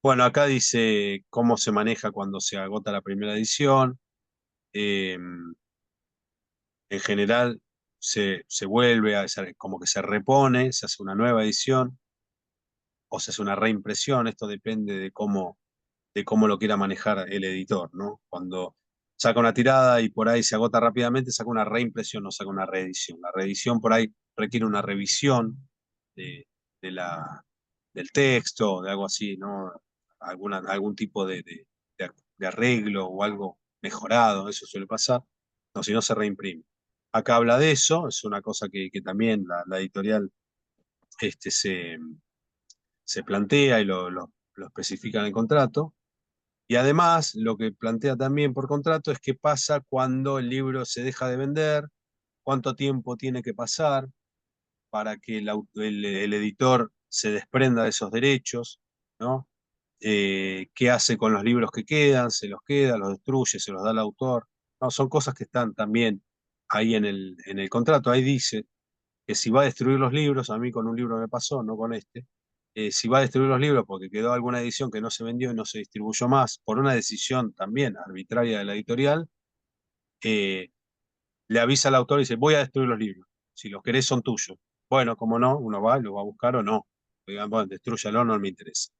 Bueno, acá dice cómo se maneja cuando se agota la primera edición. Eh, en general se vuelve a hacer, como que se repone, se hace una nueva edición o se hace una reimpresión. Esto depende de cómo lo quiera manejar el editor, ¿no? Cuando saca una tirada y por ahí se agota rápidamente, saca una reimpresión, no saca una reedición. La reedición por ahí requiere una revisión de, de la, del texto, de algo así, ¿no? Algún tipo de arreglo o algo mejorado, eso suele pasar. No, si no se reimprime. Acá habla de eso, es una cosa que también la editorial este, se plantea y lo especifica en el contrato. Y además, lo que plantea también por contrato es qué pasa cuando el libro se deja de vender, cuánto tiempo tiene que pasar para que el editor se desprenda de esos derechos, ¿no? Qué hace con los libros que quedan, se los queda, los destruye, se los da al autor. No, son cosas que están también ahí en el contrato. Ahí dice que si va a destruir los libros, a mí con un libro me pasó, no con este, si va a destruir los libros porque quedó alguna edición que no se vendió y no se distribuyó más, por una decisión también arbitraria de la editorial, eh, le avisa al autor y dice, voy a destruir los libros, si los querés son tuyos. Bueno, como no, uno va y lo va a buscar o no. Digan, bueno, destrúyalo, no me interesa.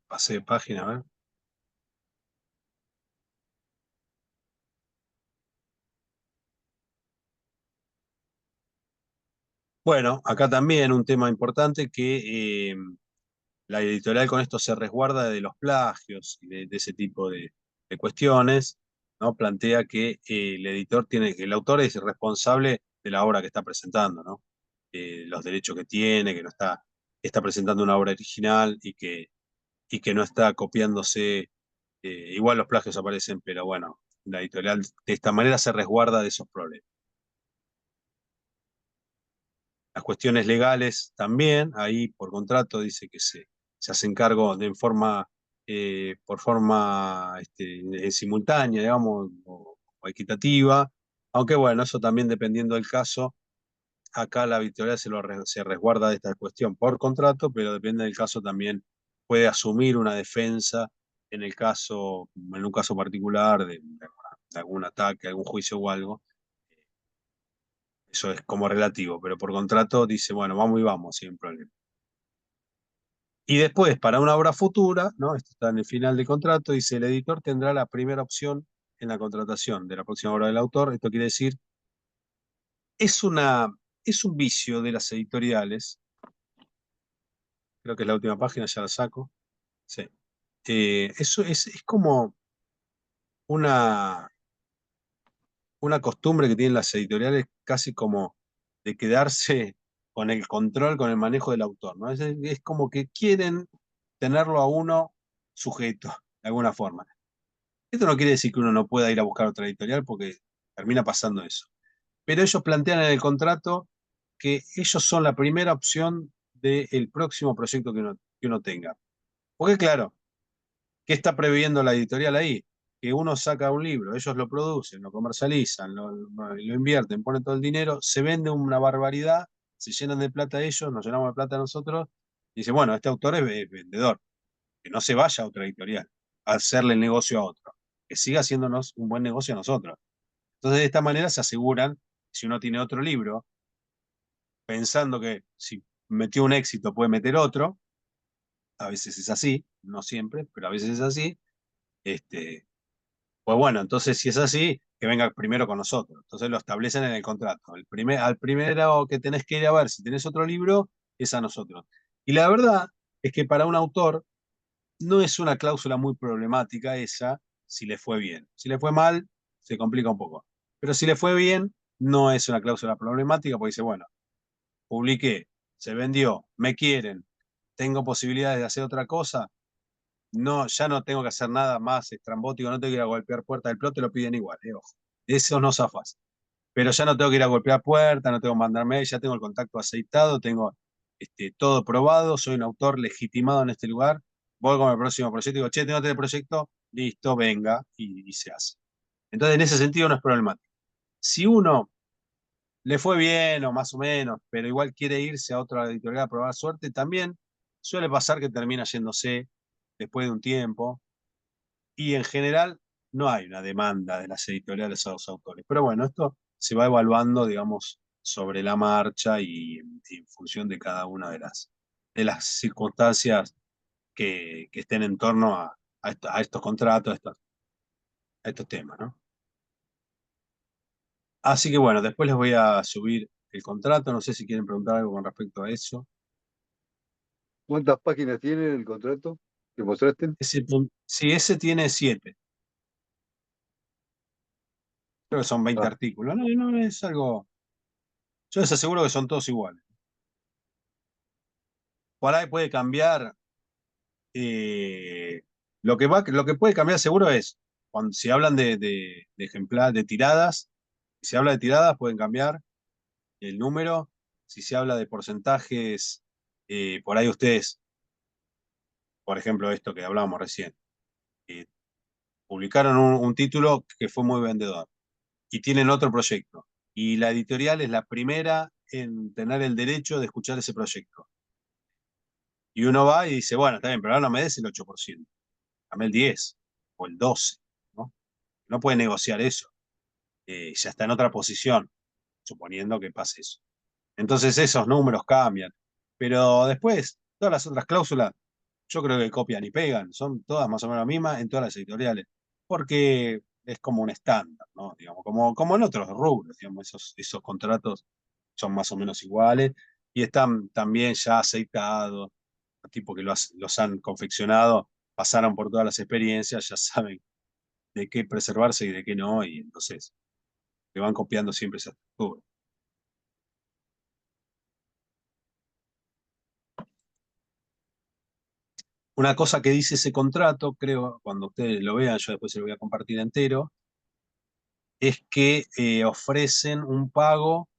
Pase de página, a ver. Bueno, acá también un tema importante que la editorial con esto se resguarda de los plagios y de ese tipo de cuestiones, ¿no? Plantea que el editor tiene, que el autor es responsable de la obra que está presentando, ¿no? Los derechos que tiene, que está presentando una obra original y que no está copiándose. Igual los plagios aparecen, pero bueno, la editorial de esta manera se resguarda de esos problemas. Las cuestiones legales también, ahí por contrato dice que se hacen cargo por forma simultánea, digamos, o equitativa, aunque bueno, eso también dependiendo del caso, acá la editorial se resguarda de esta cuestión por contrato, pero depende del caso también puede asumir una defensa en un caso particular de algún ataque, algún juicio o algo. Eso es como relativo, pero por contrato dice, bueno, vamos y vamos, sin problema. Y después, para una obra futura, ¿no? Esto está en el final del contrato, dice, el editor tendrá la primera opción en la contratación de la próxima obra del autor. Esto quiere decir, es una, es un vicio de las editoriales, creo que es la última página, ya la saco. Sí. Eso es como una, una costumbre que tienen las editoriales, casi como de quedarse con el control, con el manejo del autor, ¿no? Es como que quieren tenerlo a uno sujeto, de alguna forma. Esto no quiere decir que uno no pueda ir a buscar otra editorial porque termina pasando eso. Pero ellos plantean en el contrato que ellos son la primera opción del próximo proyecto que uno tenga. Porque claro, ¿Qué está previendo la editorial ahí? Que uno saca un libro, ellos lo producen, lo comercializan, lo invierten, ponen todo el dinero, se vende una barbaridad, se llenan de plata ellos, nos llenamos de plata nosotros, y dice, bueno, este autor es vendedor, que no se vaya a otra editorial a hacerle el negocio a otro, que siga haciéndonos un buen negocio a nosotros. Entonces, de esta manera se aseguran, si uno tiene otro libro, pensando que si metió un éxito puede meter otro, a veces es así, no siempre, pero a veces es así, este, pues bueno, entonces si es así, que venga primero con nosotros. Entonces lo establecen en el contrato. Al primero que tenés que ir a ver si tenés otro libro, es a nosotros. Y la verdad es que para un autor no es una cláusula muy problemática esa si le fue bien. Si le fue mal, se complica un poco. Pero si le fue bien, no es una cláusula problemática porque dice, bueno, publiqué, se vendió, me quieren, tengo posibilidades de hacer otra cosa, no, ya no tengo que hacer nada más estrambótico, no tengo que ir a golpear puertas del plot, te lo piden igual, ojo. Eso no zafas. Pero ya no tengo que ir a golpear puertas, no tengo que mandarme, ya tengo el contacto aceitado, tengo todo probado, soy un autor legitimado en este lugar, voy con el próximo proyecto y digo, che, tengo este proyecto, listo, venga, y se hace. Entonces, en ese sentido no es problemático. Si uno le fue bien o más o menos, pero igual quiere irse a otra editorial a probar suerte, también suele pasar que termina yéndose después de un tiempo, y en general no hay una demanda de las editoriales a los autores. Pero bueno, esto se va evaluando, digamos, sobre la marcha y en función de cada una de las circunstancias que estén en torno a estos contratos, a estos temas, ¿no? Así que bueno, después les voy a subir el contrato, no sé si quieren preguntar algo con respecto a eso. ¿Cuántas páginas tiene el contrato que mostraste? Sí, ese tiene 7, creo que son 20 Ah, artículos, no, no es algo, yo les aseguro que son todos iguales. Por ahí puede cambiar. Lo que puede cambiar seguro es, cuando, si hablan de ejemplar, de tiradas, si se habla de tiradas pueden cambiar el número, si se habla de porcentajes, por ahí ustedes, por ejemplo, esto que hablábamos recién, eh, publicaron un título que fue muy vendedor y tienen otro proyecto, y la editorial es la primera en tener el derecho de escuchar ese proyecto. Y uno va y dice, bueno, está bien, pero ahora no me des el 8%, dame el 10 o el 12, ¿no? No puede negociar eso. Ya está en otra posición, suponiendo que pase eso. Entonces esos números cambian. Pero después, todas las otras cláusulas, yo creo que copian y pegan, son todas más o menos las mismas en todas las editoriales, porque es como un estándar, ¿no? Digamos, como en otros rubros, digamos, esos contratos son más o menos iguales y están también ya aceitados, los tipos que los han confeccionado pasaron por todas las experiencias, ya saben de qué preservarse y de qué no, y entonces le van copiando siempre esa estructura. Una cosa que dice ese contrato, creo, cuando ustedes lo vean, yo después se lo voy a compartir entero, es que ofrecen un pago,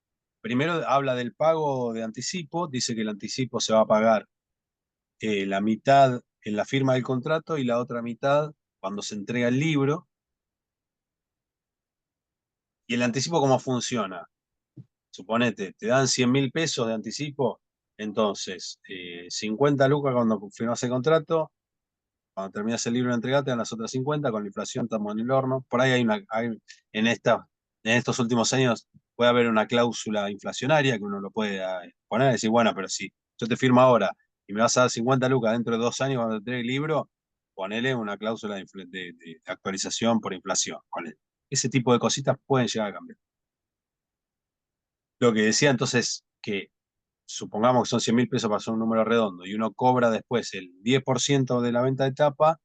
primero habla del pago de anticipo, dice que el anticipo se va a pagar la mitad en la firma del contrato y la otra mitad cuando se entrega el libro. ¿Y el anticipo cómo funciona? Suponete, te dan 100.000 pesos de anticipo, entonces 50 lucas cuando firmas el contrato. Cuando terminas el libro de entrega, te dan las otras 50, con la inflación estamos en el horno. Por ahí en, en estos últimos años puede haber una cláusula inflacionaria que uno lo puede poner y decir, bueno, pero si yo te firmo ahora y me vas a dar 50 lucas dentro de 2 años cuando te entregue el libro, ponele una cláusula de actualización por inflación. Ponele. Ese tipo de cositas pueden llegar a cambiar. Lo que decía entonces que supongamos que son 100.000 pesos para hacer un número redondo y uno cobra después el 10% de la venta de tapa,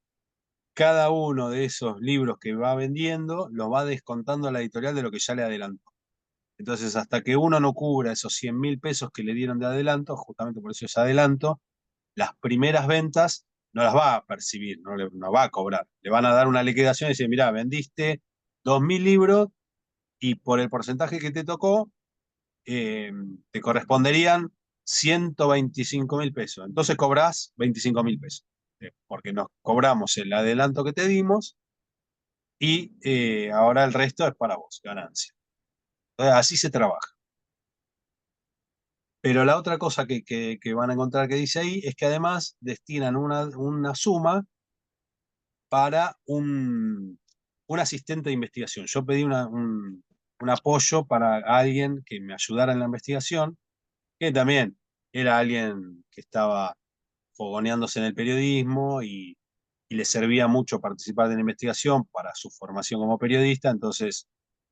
cada uno de esos libros que va vendiendo lo va descontando a la editorial de lo que ya le adelantó. Entonces, hasta que uno no cubra esos 100.000 pesos que le dieron de adelanto, justamente por eso es adelanto, las primeras ventas no las va a percibir, no va a cobrar. Le van a dar una liquidación y decir, mirá, vendiste 2.000 libros y por el porcentaje que te tocó, eh, te corresponderían 125.000 pesos. Entonces cobrás 25.000 pesos. porque nos cobramos el adelanto que te dimos y ahora el resto es para vos, ganancia. Entonces, así se trabaja. Pero la otra cosa que van a encontrar que dice ahí es que además destinan una suma para un asistente de investigación. Yo pedí un apoyo para alguien que me ayudara en la investigación, que también era alguien que estaba fogoneándose en el periodismo y le servía mucho participar de la investigación para su formación como periodista, entonces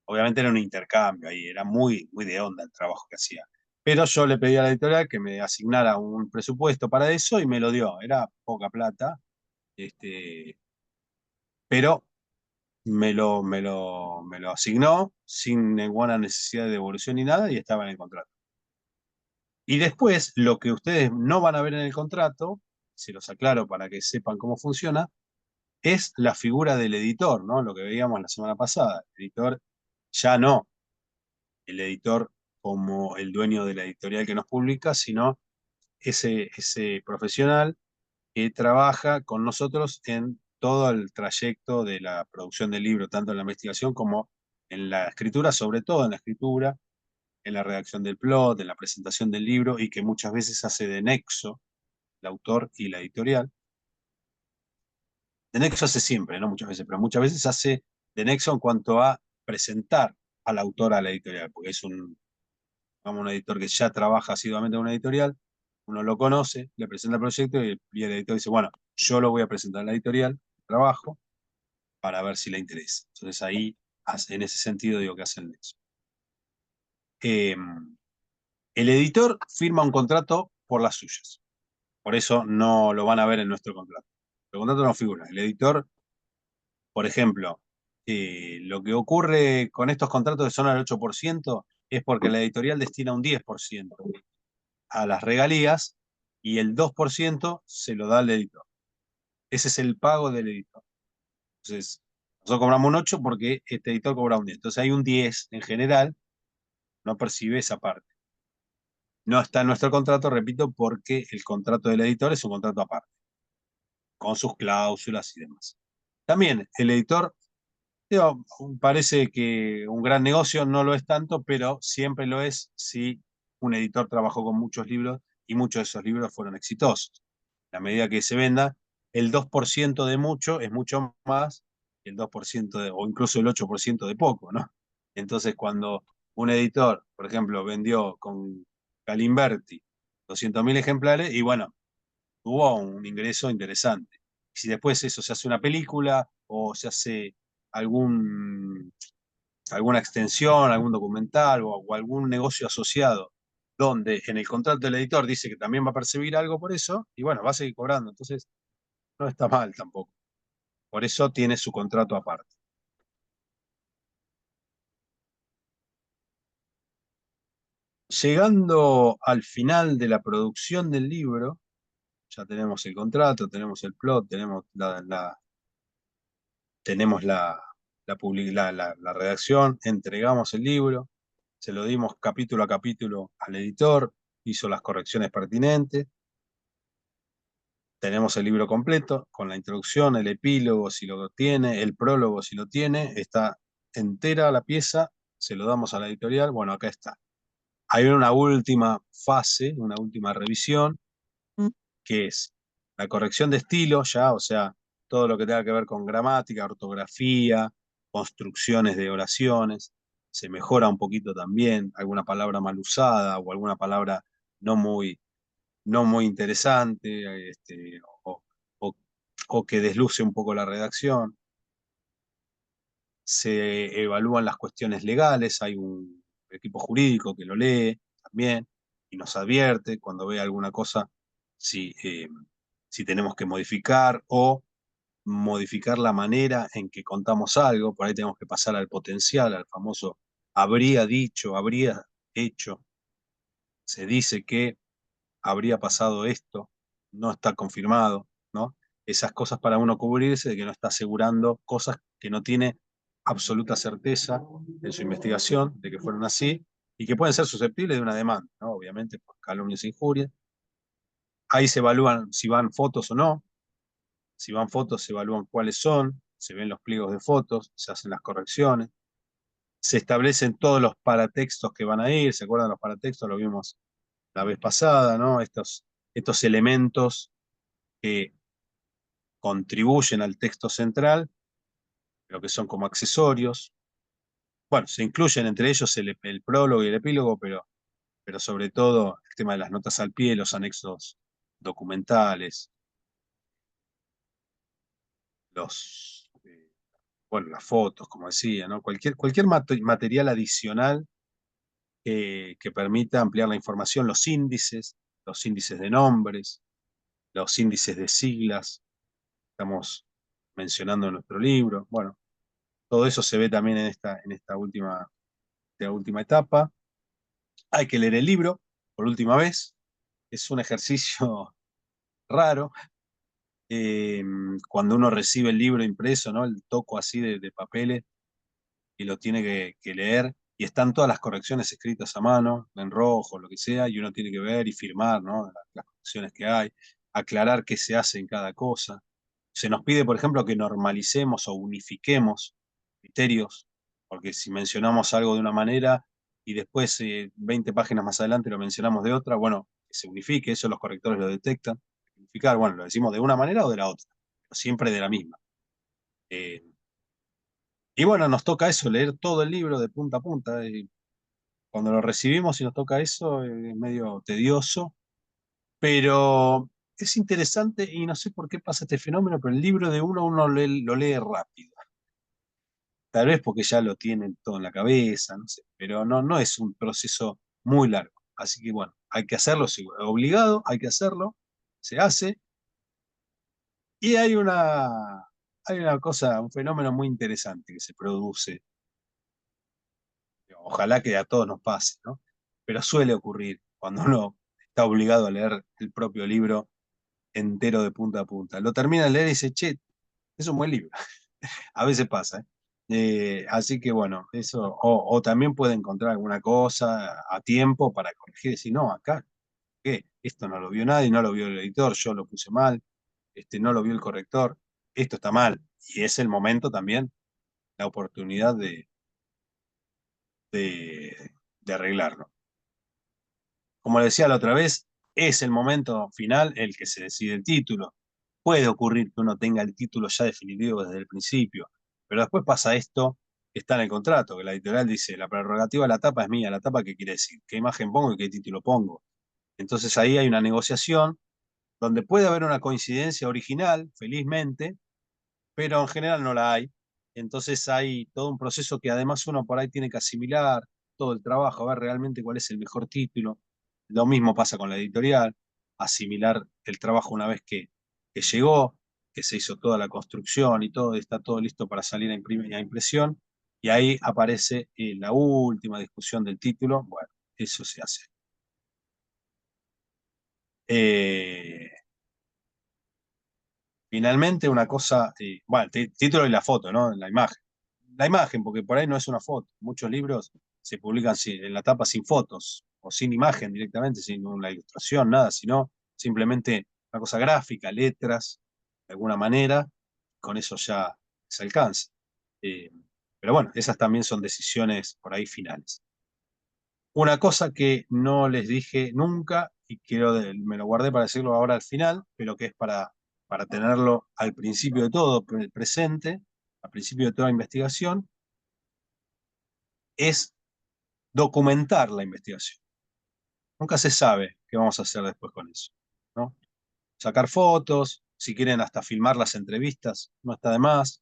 obviamente era un intercambio ahí, era muy, muy de onda el trabajo que hacía. Pero yo le pedí a la editorial que me asignara un presupuesto para eso y me lo dio. Era poca plata, pero me lo asignó sin ninguna necesidad de devolución ni nada y estaba en el contrato. Y después, lo que ustedes no van a ver en el contrato, se los aclaro para que sepan cómo funciona, es la figura del editor, ¿no? Lo que veíamos la semana pasada. El editor ya no el editor como el dueño de la editorial que nos publica, sino ese profesional que trabaja con nosotros en todo el trayecto de la producción del libro, tanto en la investigación como en la escritura, sobre todo en la escritura, en la redacción del plot, en la presentación del libro, y que muchas veces hace de nexo el autor y la editorial. De nexo hace siempre, no muchas veces, pero muchas veces hace de nexo en cuanto a presentar al autor a la editorial, porque es un editor que ya trabaja asiduamente en una editorial, uno lo conoce, le presenta el proyecto y el editor dice, bueno, yo lo voy a presentar a la editorial, trabajo, para ver si le interesa. Entonces ahí, en ese sentido, digo que hace el nexo. El editor firma un contrato por las suyas, por eso no lo van a ver en nuestro contrato. El contrato no figura. El editor, por ejemplo, lo que ocurre con estos contratos que son al 8% es porque la editorial destina un 10% a las regalías y el 2% se lo da al editor. Ese es el pago del editor. Entonces, nosotros cobramos un 8 porque este editor cobra un 10. Entonces hay un 10 en general, no percibe esa parte. No está en nuestro contrato, repito, porque el contrato del editor es un contrato aparte, con sus cláusulas y demás. También el editor, digo, parece que un gran negocio no lo es tanto, pero siempre lo es si un editor trabajó con muchos libros y muchos de esos libros fueron exitosos. A medida que se venda, el 2% de mucho es mucho más que el 2% o incluso el 8% de poco, ¿no? Entonces, cuando un editor, por ejemplo, vendió con Galimberti 200.000 ejemplares, y bueno, tuvo un ingreso interesante. Si después eso se hace una película o se hace algún, alguna extensión, algún documental o algún negocio asociado, donde en el contrato del editor dice que también va a percibir algo por eso, y bueno, va a seguir cobrando. Entonces, no está mal tampoco. Por eso tiene su contrato aparte. Llegando al final de la producción del libro, ya tenemos el contrato, tenemos el plot, tenemos la redacción, entregamos el libro, se lo dimos capítulo a capítulo al editor, hizo las correcciones pertinentes, tenemos el libro completo, con la introducción, el epílogo si lo tiene, el prólogo si lo tiene, está entera la pieza, se lo damos a la editorial, bueno, acá está. Hay una última fase, una última revisión, que es la corrección de estilo, ya, o sea, todo lo que tenga que ver con gramática, ortografía, construcciones de oraciones, se mejora un poquito también, alguna palabra mal usada o alguna palabra no muy, no muy interesante, o, o que desluce un poco la redacción. Se evalúan las cuestiones legales, hay un equipo jurídico que lo lee también y nos advierte cuando ve alguna cosa si tenemos que modificar o modificar la manera en que contamos algo, por ahí tenemos que pasar al potencial, al famoso habría dicho, habría hecho, se dice que habría pasado esto, no está confirmado, ¿no? Esas cosas para uno cubrirse de que no está asegurando cosas que no tiene absoluta certeza en su investigación de que fueron así y que pueden ser susceptibles de una demanda, ¿no? Obviamente por calumnias e injurias. Ahí se evalúan si van fotos o no, Si van fotos, se evalúan cuáles son, se ven los pliegos de fotos, se hacen las correcciones, se establecen todos los paratextos que van a ir. ¿Se acuerdan los paratextos? Lo vimos la vez pasada, ¿no? Estos elementos que contribuyen al texto central, pero que son como accesorios. Bueno, se incluyen entre ellos el prólogo y el epílogo, pero sobre todo el tema de las notas al pie, los anexos documentales, bueno, las fotos, como decía, ¿no? Cualquier material adicional que permita ampliar la información, los índices de nombres, los índices de siglas, estamos mencionando en nuestro libro. Bueno, todo eso se ve también en esta última etapa. Hay que leer el libro por última vez. Es un ejercicio raro. Cuando uno recibe el libro impreso, ¿no? El toco así de papeles y lo tiene que leer, y están todas las correcciones escritas a mano, en rojo, lo que sea, y uno tiene que ver y firmar, ¿no? Las correcciones que hay, aclarar qué se hace en cada cosa. Se nos pide, por ejemplo, que normalicemos o unifiquemos criterios, porque si mencionamos algo de una manera y después 20 páginas más adelante lo mencionamos de otra, bueno, que se unifique, eso los correctores lo detectan. Unificar, bueno, lo decimos de una manera o de la otra, pero siempre de la misma. Y bueno, nos toca eso, leer todo el libro de punta a punta. Y cuando lo recibimos y nos toca eso, es medio tedioso, pero es interesante y no sé por qué pasa este fenómeno, pero el libro de uno lo lee rápido. Tal vez porque ya lo tienen todo en la cabeza, no sé, pero no es un proceso muy largo. Así que bueno, hay que hacerlo, sí, obligado, hay que hacerlo, se hace. Y hay una cosa, un fenómeno muy interesante que se produce. Ojalá que a todos nos pase, ¿no? Pero suele ocurrir cuando uno está obligado a leer el propio libro entero de punta a punta. Lo termina de leer y dice, che, es un buen libro. A veces pasa, ¿eh? Así que bueno, eso, o también puede encontrar alguna cosa a tiempo para corregir y decir, no, acá, ¿qué? Esto no lo vio nadie, no lo vio el editor, yo lo puse mal, no lo vio el corrector, esto está mal. Y es el momento también, la oportunidad de arreglarlo. Como le decía la otra vez, es el momento final el que se decide el título. Puede ocurrir que uno tenga el título ya definitivo desde el principio, pero después pasa esto que está en el contrato, que la editorial dice, la prerrogativa de la tapa es mía. ¿La tapa qué quiere decir? ¿Qué imagen pongo y qué título pongo? Entonces ahí hay una negociación donde puede haber una coincidencia original, felizmente, pero en general no la hay. Entonces hay todo un proceso que además uno por ahí tiene que asimilar todo el trabajo, a ver realmente cuál es el mejor título. Lo mismo pasa con la editorial, asimilar el trabajo una vez que llegó, que se hizo toda la construcción y todo, está todo listo para salir a impresión, y ahí aparece la última discusión del título. Bueno, eso se hace. Eh, Finalmente, una cosa, bueno, el título y la foto, ¿no? La imagen. La imagen, porque por ahí no es una foto. Muchos libros se publican en la tapa sin fotos o sin imagen directamente, sin una ilustración, nada, sino simplemente una cosa gráfica, letras, de alguna manera, con eso ya se alcanza. Eh, pero bueno, esas también son decisiones por ahí finales. Una cosa que no les dije nunca, y me lo guardé para decirlo ahora al final, pero que es para tenerlo al principio de todo, presente, al principio de toda investigación, es documentar la investigación. Nunca se sabe qué vamos a hacer después con eso, ¿no? Sacar fotos, si quieren hasta filmar las entrevistas, no está de más.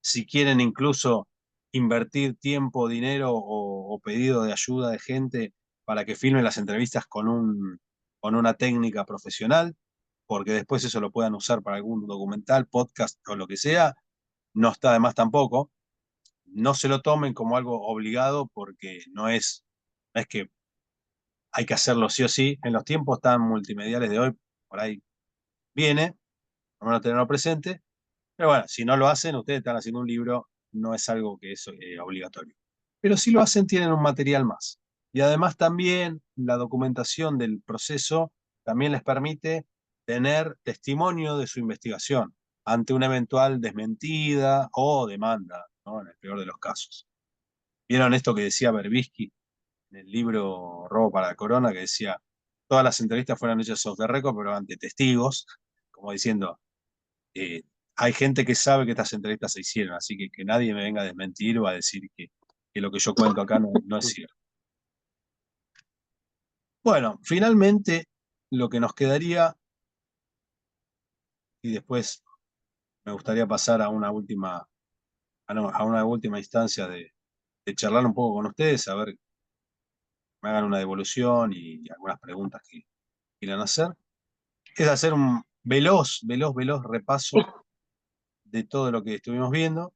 Si quieren incluso invertir tiempo, dinero o pedido de ayuda de gente para que filmen las entrevistas con una técnica profesional, porque después eso lo puedan usar para algún documental, podcast o lo que sea, no está de más tampoco. No se lo tomen como algo obligado porque no es que hay que hacerlo sí o sí. En los tiempos tan multimediales de hoy, por ahí viene, por lo menos tenerlo presente. Pero bueno, si no lo hacen, ustedes están haciendo un libro, no es algo que es obligatorio. Pero si lo hacen, tienen un material más. Y además también la documentación del proceso también les permite tener testimonio de su investigación. ante una eventual desmentida o demanda, ¿no? En el peor de los casos. ¿Vieron esto que decía Berbisky en el libro Robo para la Corona? Que decía, todas las entrevistas fueron hechas off the record, pero ante testigos, como diciendo, eh, hay gente que sabe que estas entrevistas se hicieron, así que nadie me venga a desmentir o a decir que lo que yo cuento acá no es cierto. Bueno, finalmente lo que nos quedaría, y después me gustaría pasar a una última instancia de charlar un poco con ustedes, a ver que me hagan una devolución y algunas preguntas que quieran hacer, es hacer un veloz repaso de todo lo que estuvimos viendo,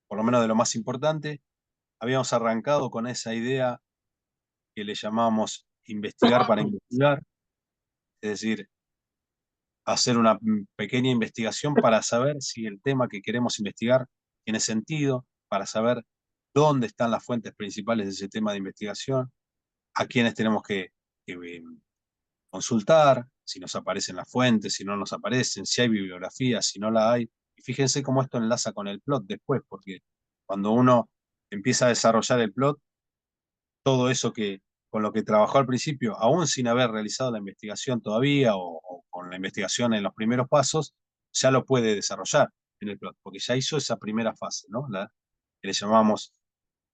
por lo menos de lo más importante. Habíamos arrancado con esa idea que le llamamos investigar para investigar, es decir, hacer una pequeña investigación para saber si el tema que queremos investigar tiene sentido, para saber dónde están las fuentes principales de ese tema de investigación, a quiénes tenemos que consultar, si nos aparecen las fuentes, si no nos aparecen, si hay bibliografía, si no la hay. Y fíjense cómo esto enlaza con el plot después, porque cuando uno empieza a desarrollar el plot, todo eso que con lo que trabajó al principio, aún sin haber realizado la investigación todavía o con la investigación en los primeros pasos, ya lo puede desarrollar en el plot, porque ya hizo esa primera fase, ¿no? La que le llamamos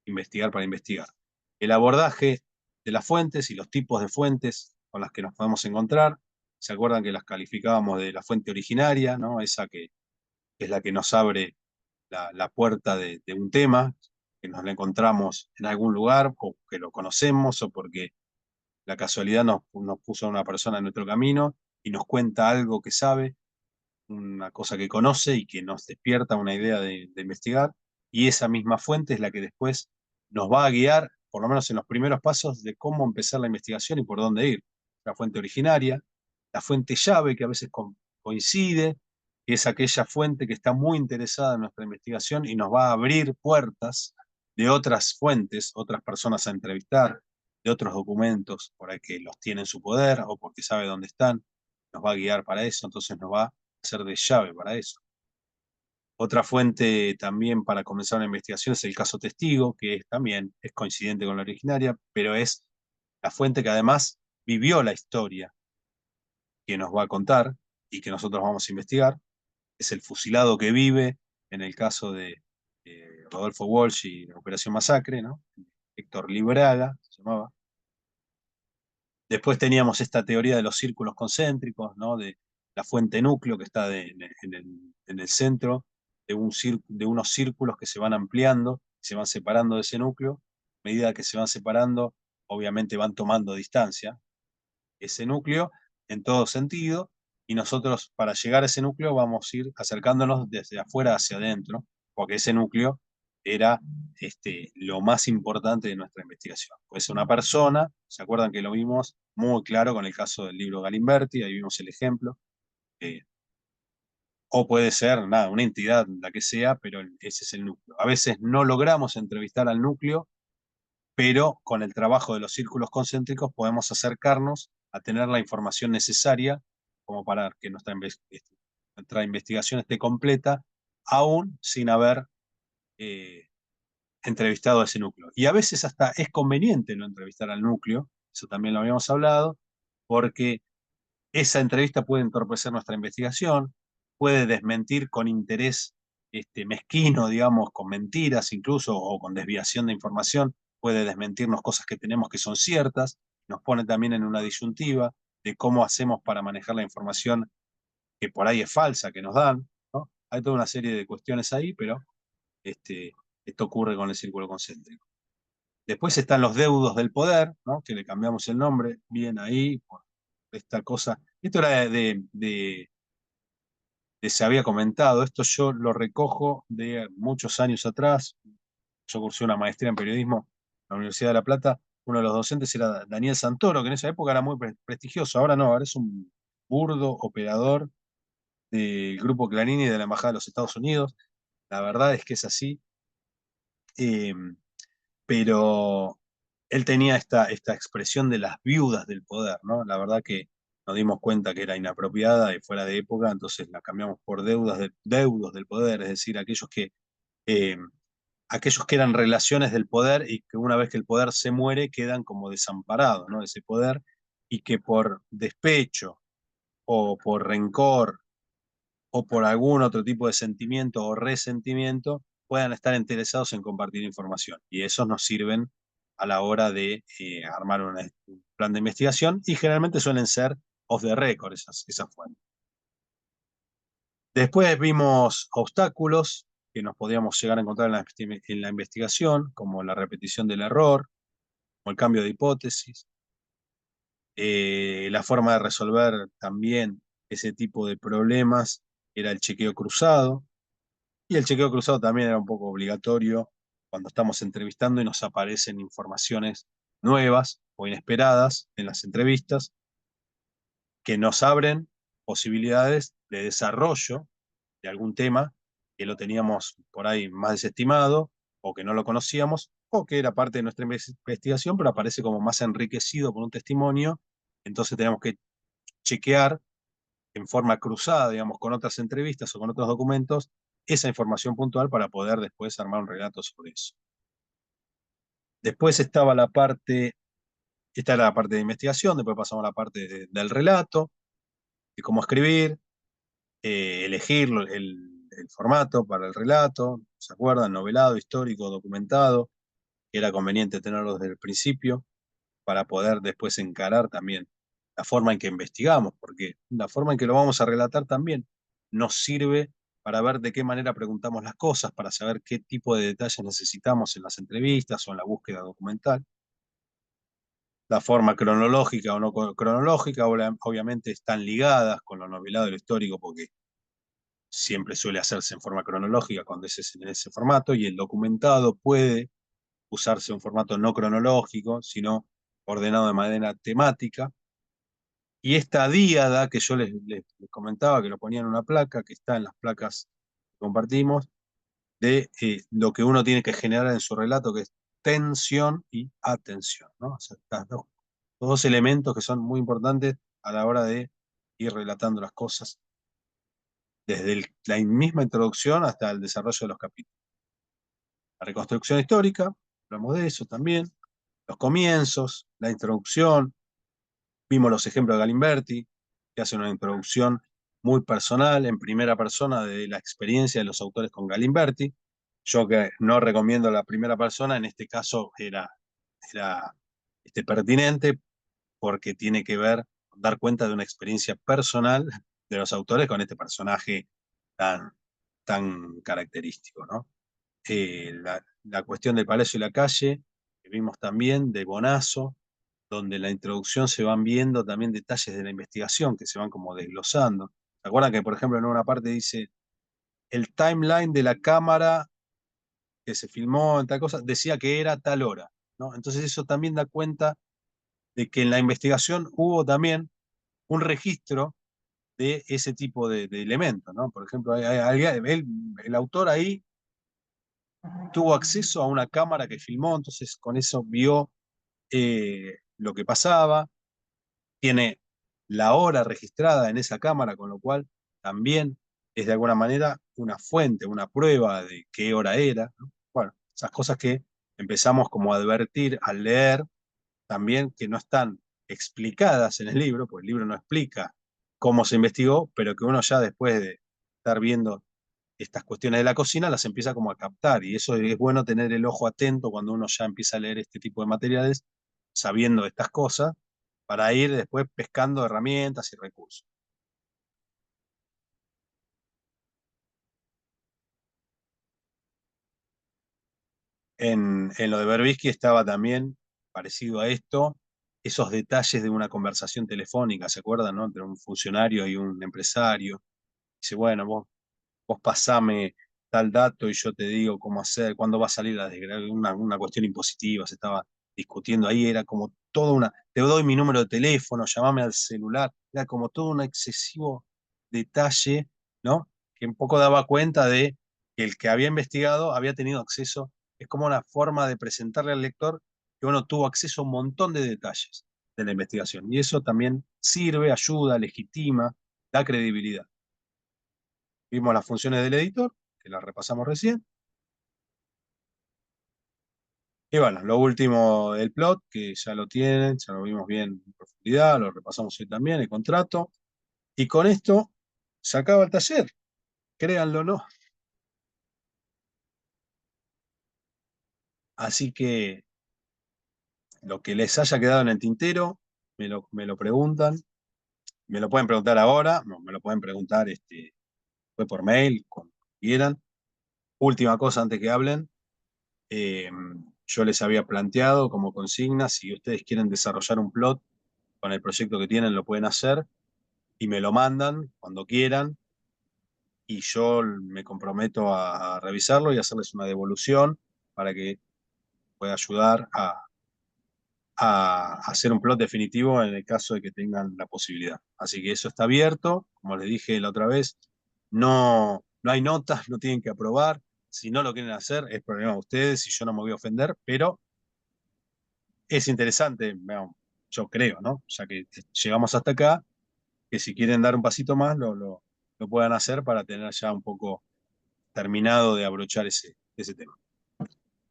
investigar para investigar. El abordaje de las fuentes y los tipos de fuentes con las que nos podemos encontrar. ¿Se acuerdan que las calificábamos de la fuente originaria, ¿no? Esa que es la que nos abre la puerta de un tema, que nos la encontramos en algún lugar, o que lo conocemos, o porque la casualidad nos puso a una persona en nuestro camino y nos cuenta algo que sabe, una cosa que conoce y que nos despierta una idea de investigar, y esa misma fuente es la que después nos va a guiar, por lo menos en los primeros pasos, de cómo empezar la investigación y por dónde ir. La fuente originaria, la fuente llave, que a veces coincide, que es aquella fuente que está muy interesada en nuestra investigación y nos va a abrir puertas de otras fuentes, otras personas a entrevistar, de otros documentos por ahí que los tiene en su poder o porque sabe dónde están, nos va a guiar para eso, entonces nos va ser de llave para eso. Otra fuente también para comenzar una investigación es el caso testigo, que también es coincidente con la originaria, pero es la fuente que además vivió la historia que nos va a contar y que nosotros vamos a investigar. Es el fusilado que vive en el caso de Rodolfo Walsh y la Operación Masacre, ¿no? Héctor Libraga se llamaba. Después teníamos esta teoría de los círculos concéntricos, ¿no? De la fuente núcleo que está en el centro de unos círculos que se van ampliando, se van separando de ese núcleo. A medida que se van separando, obviamente van tomando distancia ese núcleo en todo sentido, y nosotros para llegar a ese núcleo vamos a ir acercándonos desde afuera hacia adentro, porque ese núcleo era lo más importante de nuestra investigación. Puede ser una persona, ¿se acuerdan que lo vimos muy claro con el caso del libro Galimberti? Ahí vimos el ejemplo. Eh, o puede ser, nada, una entidad, la que sea, pero ese es el núcleo. A veces no logramos entrevistar al núcleo, pero con el trabajo de los círculos concéntricos podemos acercarnos a tener la información necesaria como para que nuestra investigación esté completa, aún sin haber eh, entrevistado a ese núcleo. Y a veces hasta es conveniente no entrevistar al núcleo, eso también lo habíamos hablado, porque esa entrevista puede entorpecer nuestra investigación, puede desmentir con interés mezquino, digamos, con mentiras incluso, o con desviación de información, puede desmentirnos cosas que tenemos que son ciertas, nos pone también en una disyuntiva de cómo hacemos para manejar la información que por ahí es falsa, que nos dan, ¿no? Hay toda una serie de cuestiones ahí, pero esto ocurre con el círculo concéntrico. Después están los deudos del poder, ¿no? Que le cambiamos el nombre, bien ahí, por esta cosa. Esto era se había comentado, esto yo lo recojo de muchos años atrás. Yo cursé una maestría en periodismo en la Universidad de La Plata. Uno de los docentes era Daniel Santoro, que en esa época era muy prestigioso. Ahora no, ahora es un burdo operador del Grupo Clarín y de la Embajada de los Estados Unidos. La verdad es que es así. Eh, pero él tenía esta expresión de las viudas del poder, ¿no? La verdad que nos dimos cuenta que era inapropiada y fuera de época, entonces la cambiamos por deudos del poder, es decir, eh, aquellos que eran relaciones del poder y que una vez que el poder se muere quedan como desamparados, ¿no? Ese poder, y que por despecho o por rencor o por algún otro tipo de sentimiento o resentimiento puedan estar interesados en compartir información. Y esos nos sirven a la hora de armar un plan de investigación y generalmente suelen ser off the record esas fuentes. Después vimos obstáculos que nos podíamos llegar a encontrar en la investigación, como la repetición del error, o el cambio de hipótesis, la forma de resolver también ese tipo de problemas era el chequeo cruzado, y el chequeo cruzado también era un poco obligatorio cuando estamos entrevistando y nos aparecen informaciones nuevas o inesperadas en las entrevistas que nos abren posibilidades de desarrollo de algún tema que lo teníamos por ahí más desestimado o que no lo conocíamos o que era parte de nuestra investigación, pero aparece como más enriquecido por un testimonio. Entonces tenemos que chequear en forma cruzada, digamos, con otras entrevistas o con otros documentos, esa información puntual para poder después armar un relato sobre eso. Después estaba esta era la parte de investigación, después pasamos a la parte del relato, de cómo escribir, elegir el formato para el relato, ¿se acuerdan? Novelado, histórico, documentado, que era conveniente tenerlo desde el principio para poder después encarar también la forma en que investigamos, porque la forma en que lo vamos a relatar también nos sirve para ver de qué manera preguntamos las cosas, para saber qué tipo de detalles necesitamos en las entrevistas o en la búsqueda documental. La forma cronológica o no cronológica, obviamente están ligadas con lo novelado y lo histórico, porque siempre suele hacerse en forma cronológica cuando es en ese formato, y el documentado puede usarse en formato no cronológico, sino ordenado de manera temática. Y esta díada que yo les comentaba, que lo ponía en una placa, que está en las placas que compartimos, de lo que uno tiene que generar en su relato, que es tensión y atención, ¿no? O sea, los dos elementos que son muy importantes a la hora de ir relatando las cosas, desde la misma introducción hasta el desarrollo de los capítulos. La reconstrucción histórica, hablamos de eso también, los comienzos, la introducción, vimos los ejemplos de Galimberti, que hace una introducción muy personal, en primera persona, de la experiencia de los autores con Galimberti. Yo que no recomiendo la primera persona, en este caso era pertinente porque tiene que ver, dar cuenta de una experiencia personal de los autores con este personaje tan característico, ¿no? La cuestión del Palacio y la Calle, que vimos también, de Bonazo, donde en la introducción se van viendo también detalles de la investigación que se van como desglosando. ¿Se acuerdan que, por ejemplo, en una parte dice el timeline de la cámara que se filmó en tal cosa, decía que era tal hora, ¿no? Entonces eso también da cuenta de que en la investigación hubo también un registro de ese tipo de elementos, ¿no? Por ejemplo, el autor ahí tuvo acceso a una cámara que filmó, entonces con eso vio lo que pasaba, tiene la hora registrada en esa cámara, con lo cual también es de alguna manera una fuente, una prueba de qué hora era, ¿no? Bueno, esas cosas que empezamos como a advertir al leer, también que no están explicadas en el libro, porque el libro no explica cómo se investigó, pero que uno ya después de estar viendo estas cuestiones de la cocina las empieza como a captar, y eso es bueno tener el ojo atento cuando uno ya empieza a leer este tipo de materiales, sabiendo estas cosas, para ir después pescando herramientas y recursos. En lo de Berbisky estaba también, parecido a esto, esos detalles de una conversación telefónica, ¿se acuerdan, no? Entre un funcionario y un empresario. Dice, bueno, vos pasame tal dato y yo te digo cómo hacer, cuándo va a salir una cuestión impositiva, se estaba discutiendo ahí, era como toda te doy mi número de teléfono, llamame al celular, era como todo un excesivo detalle, ¿no? Que un poco daba cuenta de que el que había investigado había tenido acceso, es como una forma de presentarle al lector que uno tuvo acceso a un montón de detalles. de la investigación. Y eso también sirve, ayuda, legitima, da credibilidad. Vimos las funciones del editor, que las repasamos recién. Y bueno, lo último del plot, que ya lo tienen, ya lo vimos bien en profundidad, lo repasamos hoy también, el contrato. Y con esto se acaba el taller, créanlo o no. Así que lo que les haya quedado en el tintero, me lo preguntan. Me lo pueden preguntar ahora, no, me lo pueden preguntar fue por mail, cuando quieran. Última cosa antes que hablen. eh, yo les había planteado como consigna, si ustedes quieren desarrollar un plot con el proyecto que tienen, lo pueden hacer y me lo mandan cuando quieran y yo me comprometo a revisarlo y hacerles una devolución para que pueda ayudar a hacer un plot definitivo en el caso de que tengan la posibilidad. Así que eso está abierto, como les dije la otra vez, no hay notas, no tienen que aprobar. Si no lo quieren hacer, es problema de ustedes y yo no me voy a ofender, pero es interesante, bueno, yo creo, ¿no? Ya que llegamos hasta acá, que si quieren dar un pasito más, lo puedan hacer para tener ya un poco terminado de abrochar ese tema.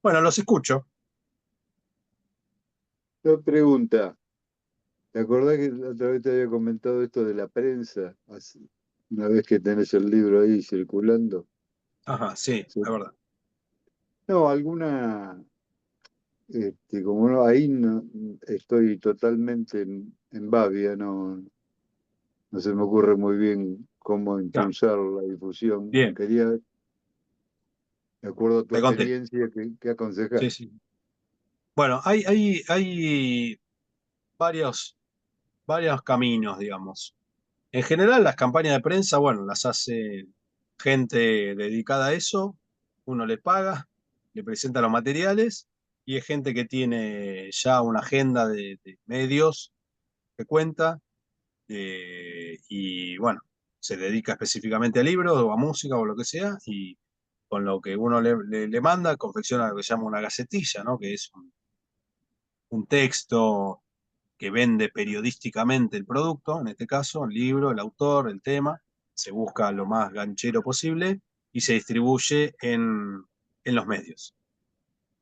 Bueno, los escucho. Una pregunta, ¿te acordás que la otra vez te había comentado esto de la prensa? Una vez que tenés el libro ahí circulando. Ajá, sí, Sí. es verdad. No, como no, ahí no, estoy totalmente en Babia, no se me ocurre muy bien cómo Ya, impulsar la difusión. bien, Quería, de acuerdo a tu te conté. experiencia, ¿qué Sí, aconsejás? sí. Bueno, hay varios caminos, digamos. En general, las campañas de prensa, bueno, las hace gente dedicada a eso, uno le paga, le presenta los materiales y es gente que tiene ya una agenda de medios que cuenta y bueno, se dedica específicamente a libros o a música o lo que sea y con lo que uno le manda confecciona lo que se llama una gacetilla, ¿no? Que es un texto que vende periodísticamente el producto, en este caso, el libro, el autor, el tema, se busca lo más ganchero posible y se distribuye en los medios.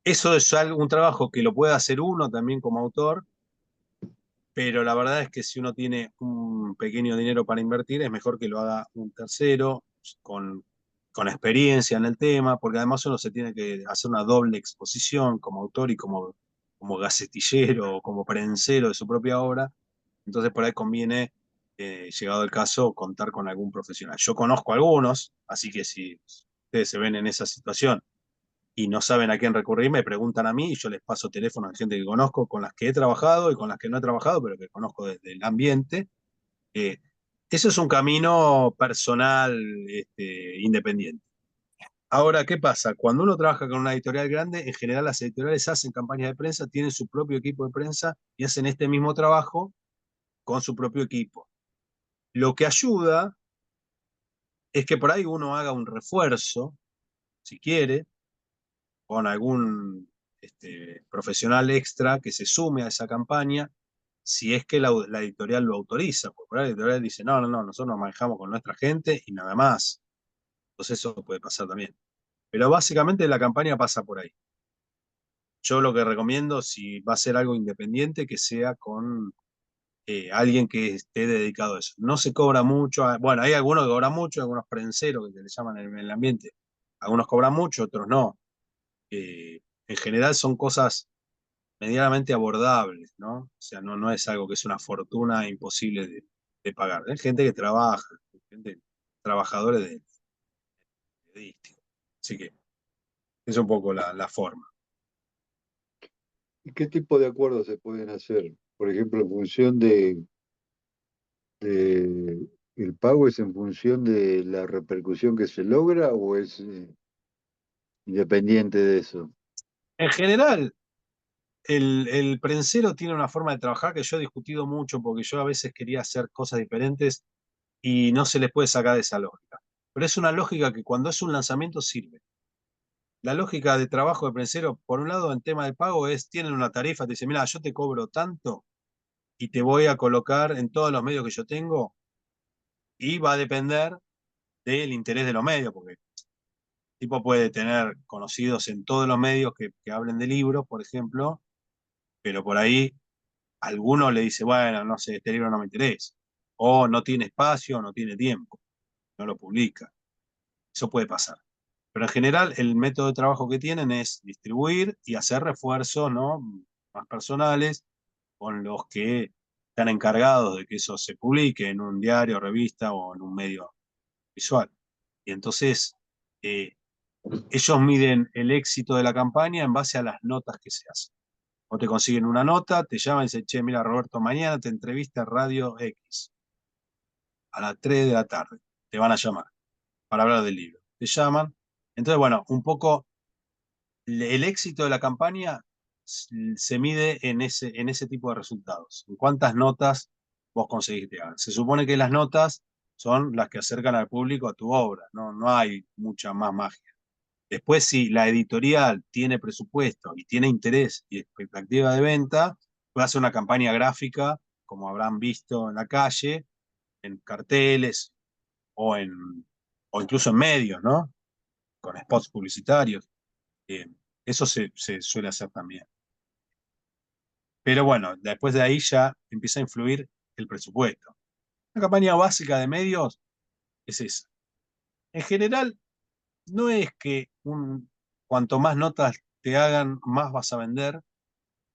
Eso es un trabajo que lo puede hacer uno también como autor, pero la verdad es que si uno tiene un pequeño dinero para invertir, es mejor que lo haga un tercero con, con experiencia en el tema, porque además uno se tiene que hacer una doble exposición como autor y como gacetillero o como prensero de su propia obra. Entonces por ahí conviene, llegado el caso, contar con algún profesional. Yo conozco algunos, así que si ustedes se ven en esa situación y no saben a quién recurrir, me preguntan a mí y yo les paso teléfonos de gente que conozco, con las que he trabajado y con las que no he trabajado, pero que conozco desde el ambiente. Eh, Eso es un camino personal, independiente. Ahora, ¿qué pasa? Cuando uno trabaja con una editorial grande, en general las editoriales hacen campañas de prensa, tienen su propio equipo de prensa y hacen este mismo trabajo con su propio equipo. Lo que ayuda es que por ahí uno haga un refuerzo, si quiere, con algún profesional extra que se sume a esa campaña, si es que la editorial lo autoriza. Porque por ahí la editorial dice, no, no, no, nosotros nos manejamos con nuestra gente y nada más. Entonces eso puede pasar también. Pero básicamente la campaña pasa por ahí. Yo lo que recomiendo, si va a ser algo independiente, que sea con alguien que esté dedicado a eso. No se cobra mucho, bueno, hay algunos que cobran mucho, algunos prenseros que se le llaman en el ambiente. Algunos cobran mucho, otros no. En general son cosas medianamente abordables, ¿no? O sea, no es algo que es una fortuna imposible de pagar. Hay gente que trabaja, gente, trabajadores de periodística. Así que es un poco la forma. ¿Y qué tipo de acuerdos se pueden hacer? Por ejemplo, en función ¿el pago es en función de la repercusión que se logra o es independiente de eso? En general, el prensero tiene una forma de trabajar que yo he discutido mucho porque yo a veces quería hacer cosas diferentes y no se les puede sacar de esa lógica. Pero es una lógica que cuando es un lanzamiento sirve. La lógica de trabajo de prensero, por un lado, en tema de pago, es, tienen una tarifa, te dicen, mira, yo te cobro tanto y te voy a colocar en todos los medios que yo tengo, y va a depender del interés de los medios, porque el tipo puede tener conocidos en todos los medios que hablen de libros, por ejemplo, pero por ahí alguno le dice, bueno, no sé, este libro no me interesa, o no tiene espacio, no tiene tiempo, no lo publica. Eso puede pasar. Pero en general, el método de trabajo que tienen es distribuir y hacer refuerzos, ¿no?, más personales con los que están encargados de que eso se publique en un diario, revista o en un medio visual. Y entonces, ellos miden el éxito de la campaña en base a las notas que se hacen. O te consiguen una nota, te llaman y dicen, che, mira, Roberto, mañana te entrevista Radio X a las 3 de la tarde. Te van a llamar para hablar del libro. Te llaman. Entonces, bueno, un poco el éxito de la campaña se mide en ese tipo de resultados. En cuántas notas vos conseguiste. Se supone que las notas son las que acercan al público a tu obra. No, no hay mucha más magia. Después, si la editorial tiene presupuesto y tiene interés y expectativa de venta, puede hacer una campaña gráfica, como habrán visto en la calle, en carteles o, o incluso en medios, ¿no? Con spots publicitarios. Eh, Eso se suele hacer también. Pero bueno, después de ahí ya empieza a influir el presupuesto. La campaña básica de medios es esa. En general, no es que cuanto más notas te hagan, más vas a vender.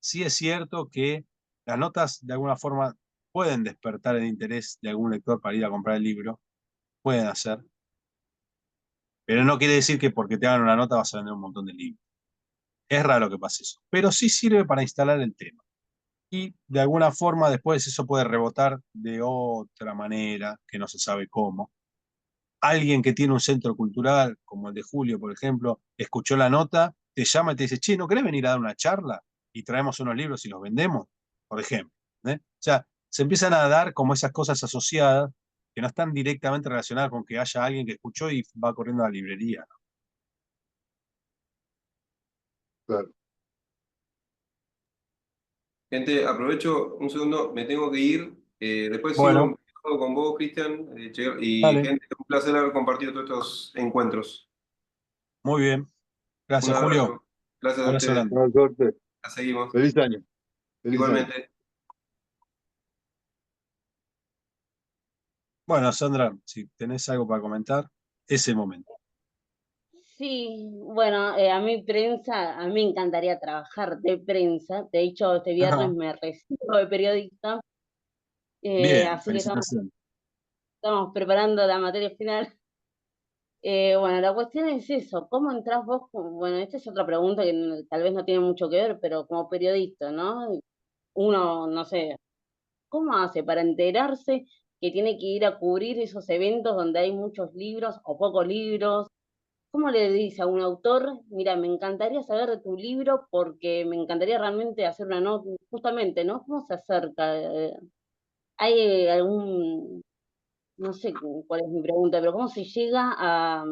Sí es cierto que las notas de alguna forma pueden despertar el interés de algún lector para ir a comprar el libro, pueden hacer, pero no quiere decir que porque te hagan una nota vas a vender un montón de libros. Es raro que pase eso, pero sí sirve para instalar el tema. Y de alguna forma después eso puede rebotar de otra manera, que no se sabe cómo. Alguien que tiene un centro cultural, como el de Julio, por ejemplo, escuchó la nota, te llama y te dice, che, ¿no querés venir a dar una charla? Y traemos unos libros y los vendemos, por ejemplo. O sea, se empiezan a dar como esas cosas asociadas que no están directamente relacionadas con que haya alguien que escuchó y va corriendo a la librería, ¿no? Claro. Gente, aprovecho un segundo, me tengo que ir. Después Bueno, sigo con vos, Cristian. Y dale, gente, un placer haber compartido todos estos encuentros. muy bien. Un Gracias, Julio. abrazo. Gracias a Abrazo ustedes. grande. Buena suerte. La seguimos. Feliz año. Feliz año. Igualmente. Bueno, Sandra, si tenés algo para comentar, es el momento. Sí, bueno, a mí prensa, a mí me encantaría trabajar de prensa. De hecho, este viernes Ajá. me recibo de periodista, Bien, así que felicitaciones. estamos preparando la materia final. Bueno, la cuestión es eso, ¿cómo entrás vos? Bueno, esta es otra pregunta que tal vez no tiene mucho que ver, pero como periodista, ¿no? Uno, no sé, ¿cómo hace para enterarse que tiene que ir a cubrir esos eventos donde hay muchos libros o pocos libros? ¿Cómo le dice a un autor, mira, me encantaría saber de tu libro porque me encantaría realmente hacer una nota, justamente, ¿no? ¿Cómo se acerca? ¿Hay algún, no sé cuál es mi pregunta, pero cómo se llega a,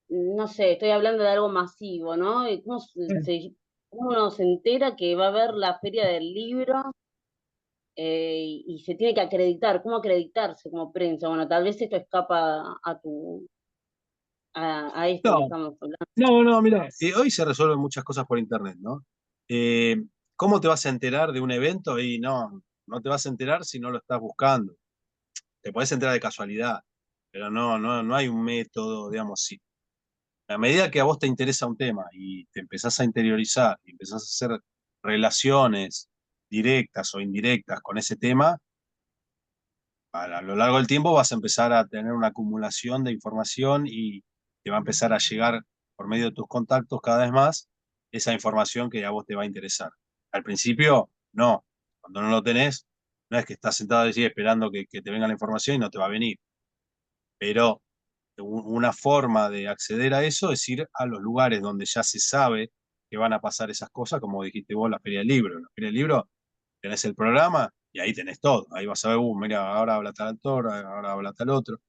no sé, estoy hablando de algo masivo, ¿no? ¿Y cómo uno se entera que va a haber la feria del libro y se tiene que acreditar? ¿Cómo acreditarse como prensa? Bueno, tal vez esto escapa a esto que No, estamos hablando. no, mira, hoy se resuelven muchas cosas por internet, ¿no? Eh, ¿Cómo te vas a enterar de un evento? Y no, no te vas a enterar si no lo estás buscando. Te podés enterar de casualidad, pero no hay un método, digamos, sí. A medida que a vos te interesa un tema y te empezás a interiorizar y empezás a hacer relaciones directas o indirectas con ese tema, a lo largo del tiempo vas a empezar a tener una acumulación de información y te va a empezar a llegar por medio de tus contactos cada vez más esa información que a vos te va a interesar. Al principio, no. Cuando no lo tenés, no es que estás sentado allí esperando que te venga la información y no te va a venir. Pero una forma de acceder a eso es ir a los lugares donde ya se sabe que van a pasar esas cosas, como dijiste vos, la Feria del Libro. En la Feria del Libro tenés el programa y ahí tenés todo. Ahí vas a ver, mira, ahora habla tal autor, ahora habla tal otro,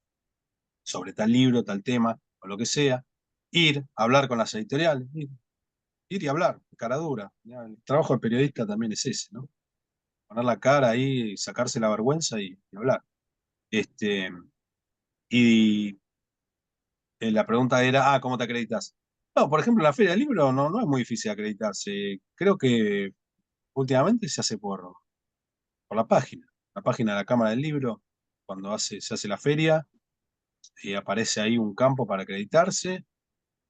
sobre tal libro, tal tema, o lo que sea. Ir, hablar con las editoriales, ir y hablar, cara dura. El trabajo del periodista también es ese, ¿no? poner la cara ahí, sacarse la vergüenza y hablar. Este, y la pregunta era, ¿cómo te acreditas? No, por ejemplo, la Feria del Libro no es muy difícil acreditarse. Creo que últimamente se hace por la página de la Cámara del Libro, cuando se hace la feria, aparece ahí un campo para acreditarse.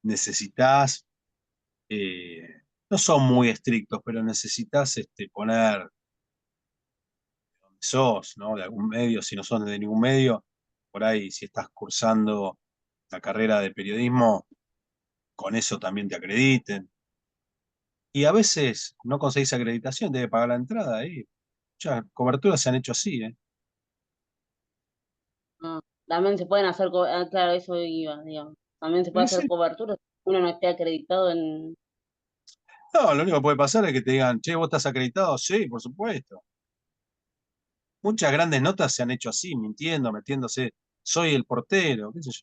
Necesitas, no son muy estrictos, pero necesitas poner dónde sos, ¿no? De algún medio, si no sos de ningún medio, por ahí, si estás cursando la carrera de periodismo, con eso también te acrediten. Y a veces no conseguís acreditación, debe pagar la entrada ahí. Muchas coberturas se han hecho así, ¿eh? Ah, también se pueden hacer, claro, eso iba, digamos. También se puede Sí, hacer sí. cobertura si uno no esté acreditado en... No, lo único que puede pasar es que te digan, che, ¿vos estás acreditado? Sí, por supuesto. Muchas grandes notas se han hecho así, mintiendo, metiéndose, soy el portero, qué sé yo.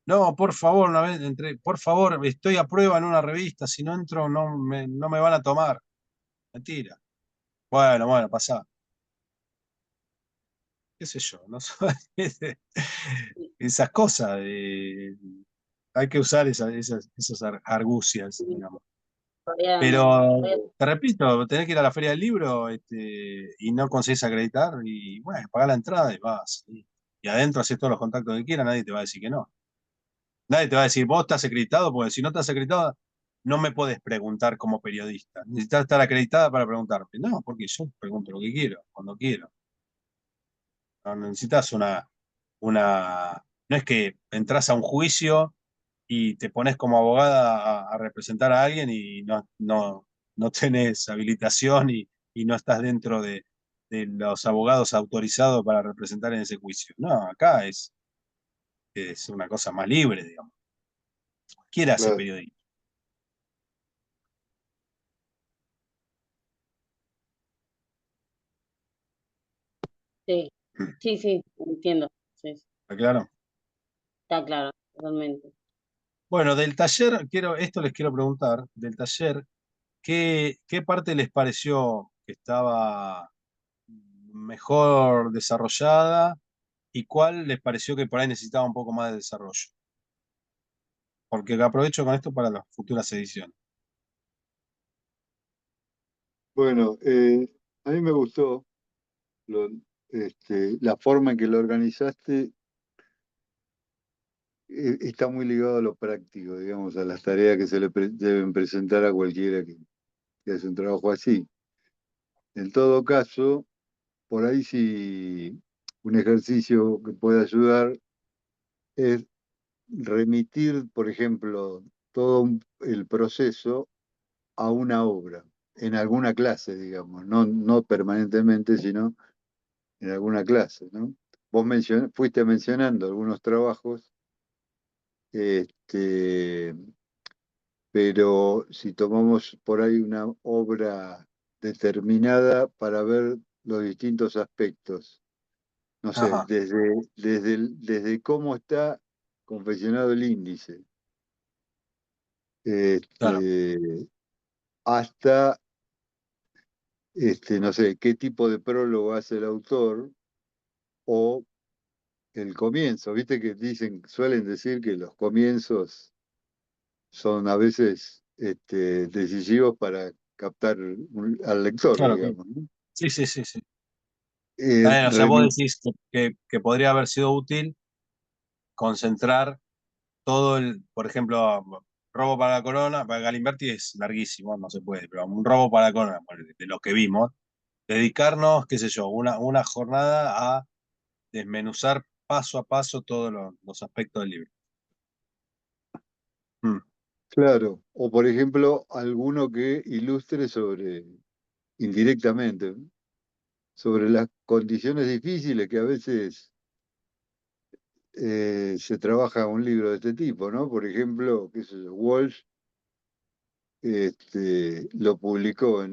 No, por favor, una vez entré, por favor, estoy a prueba en una revista, si no entro no me van a tomar. Mentira. Bueno, pasá. Qué sé yo, no sé. Esas cosas, hay que usar esas argucias, digamos. Todavía, Pero todavía- te repito, tenés que ir a la Feria del Libro, y no conseguís acreditar, y bueno, pagás la entrada y vas. Y adentro haces todos los contactos que quieras, nadie te va a decir que no. Nadie te va a decir, vos estás acreditado, porque si no estás acreditado, no me puedes preguntar como periodista. Necesitas estar acreditada para preguntarme. No, porque yo pregunto lo que quiero, cuando quiero. No necesitas no es que entras a un juicio y te pones como abogada a representar a alguien y no tenés habilitación y no estás dentro de los abogados autorizados para representar en ese juicio. No, acá es una cosa más libre, digamos. Cualquiera hace Claro. periodismo. sí, sí, entiendo. Sí, sí, ¿Está claro? está claro, totalmente. Bueno, del taller, esto les quiero preguntar, del taller, ¿qué parte les pareció que estaba mejor desarrollada y cuál les pareció que por ahí necesitaba un poco más de desarrollo? Porque aprovecho con esto para las futuras ediciones. Bueno, a mí me gustó lo- la forma en que lo organizaste. Está muy ligado a lo práctico, digamos, a las tareas que se le deben presentar a cualquiera que hace un trabajo así. En todo caso, por ahí sí un ejercicio que puede ayudar es remitir, por ejemplo, el proceso a una obra, en alguna clase, digamos, no permanentemente, sino en alguna clase, ¿no? Vos fuiste mencionando algunos trabajos, este, pero si tomamos por ahí una obra determinada para ver los distintos aspectos, no sé, Ajá, desde cómo está confeccionado el índice, claro, este, hasta, no sé, qué tipo de prólogo hace el autor o el comienzo. Viste que suelen decir que los comienzos son a veces decisivos para captar al lector, claro, claro. digamos, ¿no? Sí, sí, sí, sí. Eh, O sea, vos remi- decís que podría haber sido útil concentrar por ejemplo, robo para la corona, para Galimberti es larguísimo, no se puede, pero un robo para la corona, de lo que vimos, dedicarnos, qué sé yo, una jornada a desmenuzar paso a paso todos los aspectos del libro. Mm, claro, o por ejemplo, alguno que ilustre indirectamente, ¿no? Sobre las condiciones difíciles que a veces se trabaja un libro de este tipo, ¿no? Por ejemplo, qué sé yo, Walsh lo publicó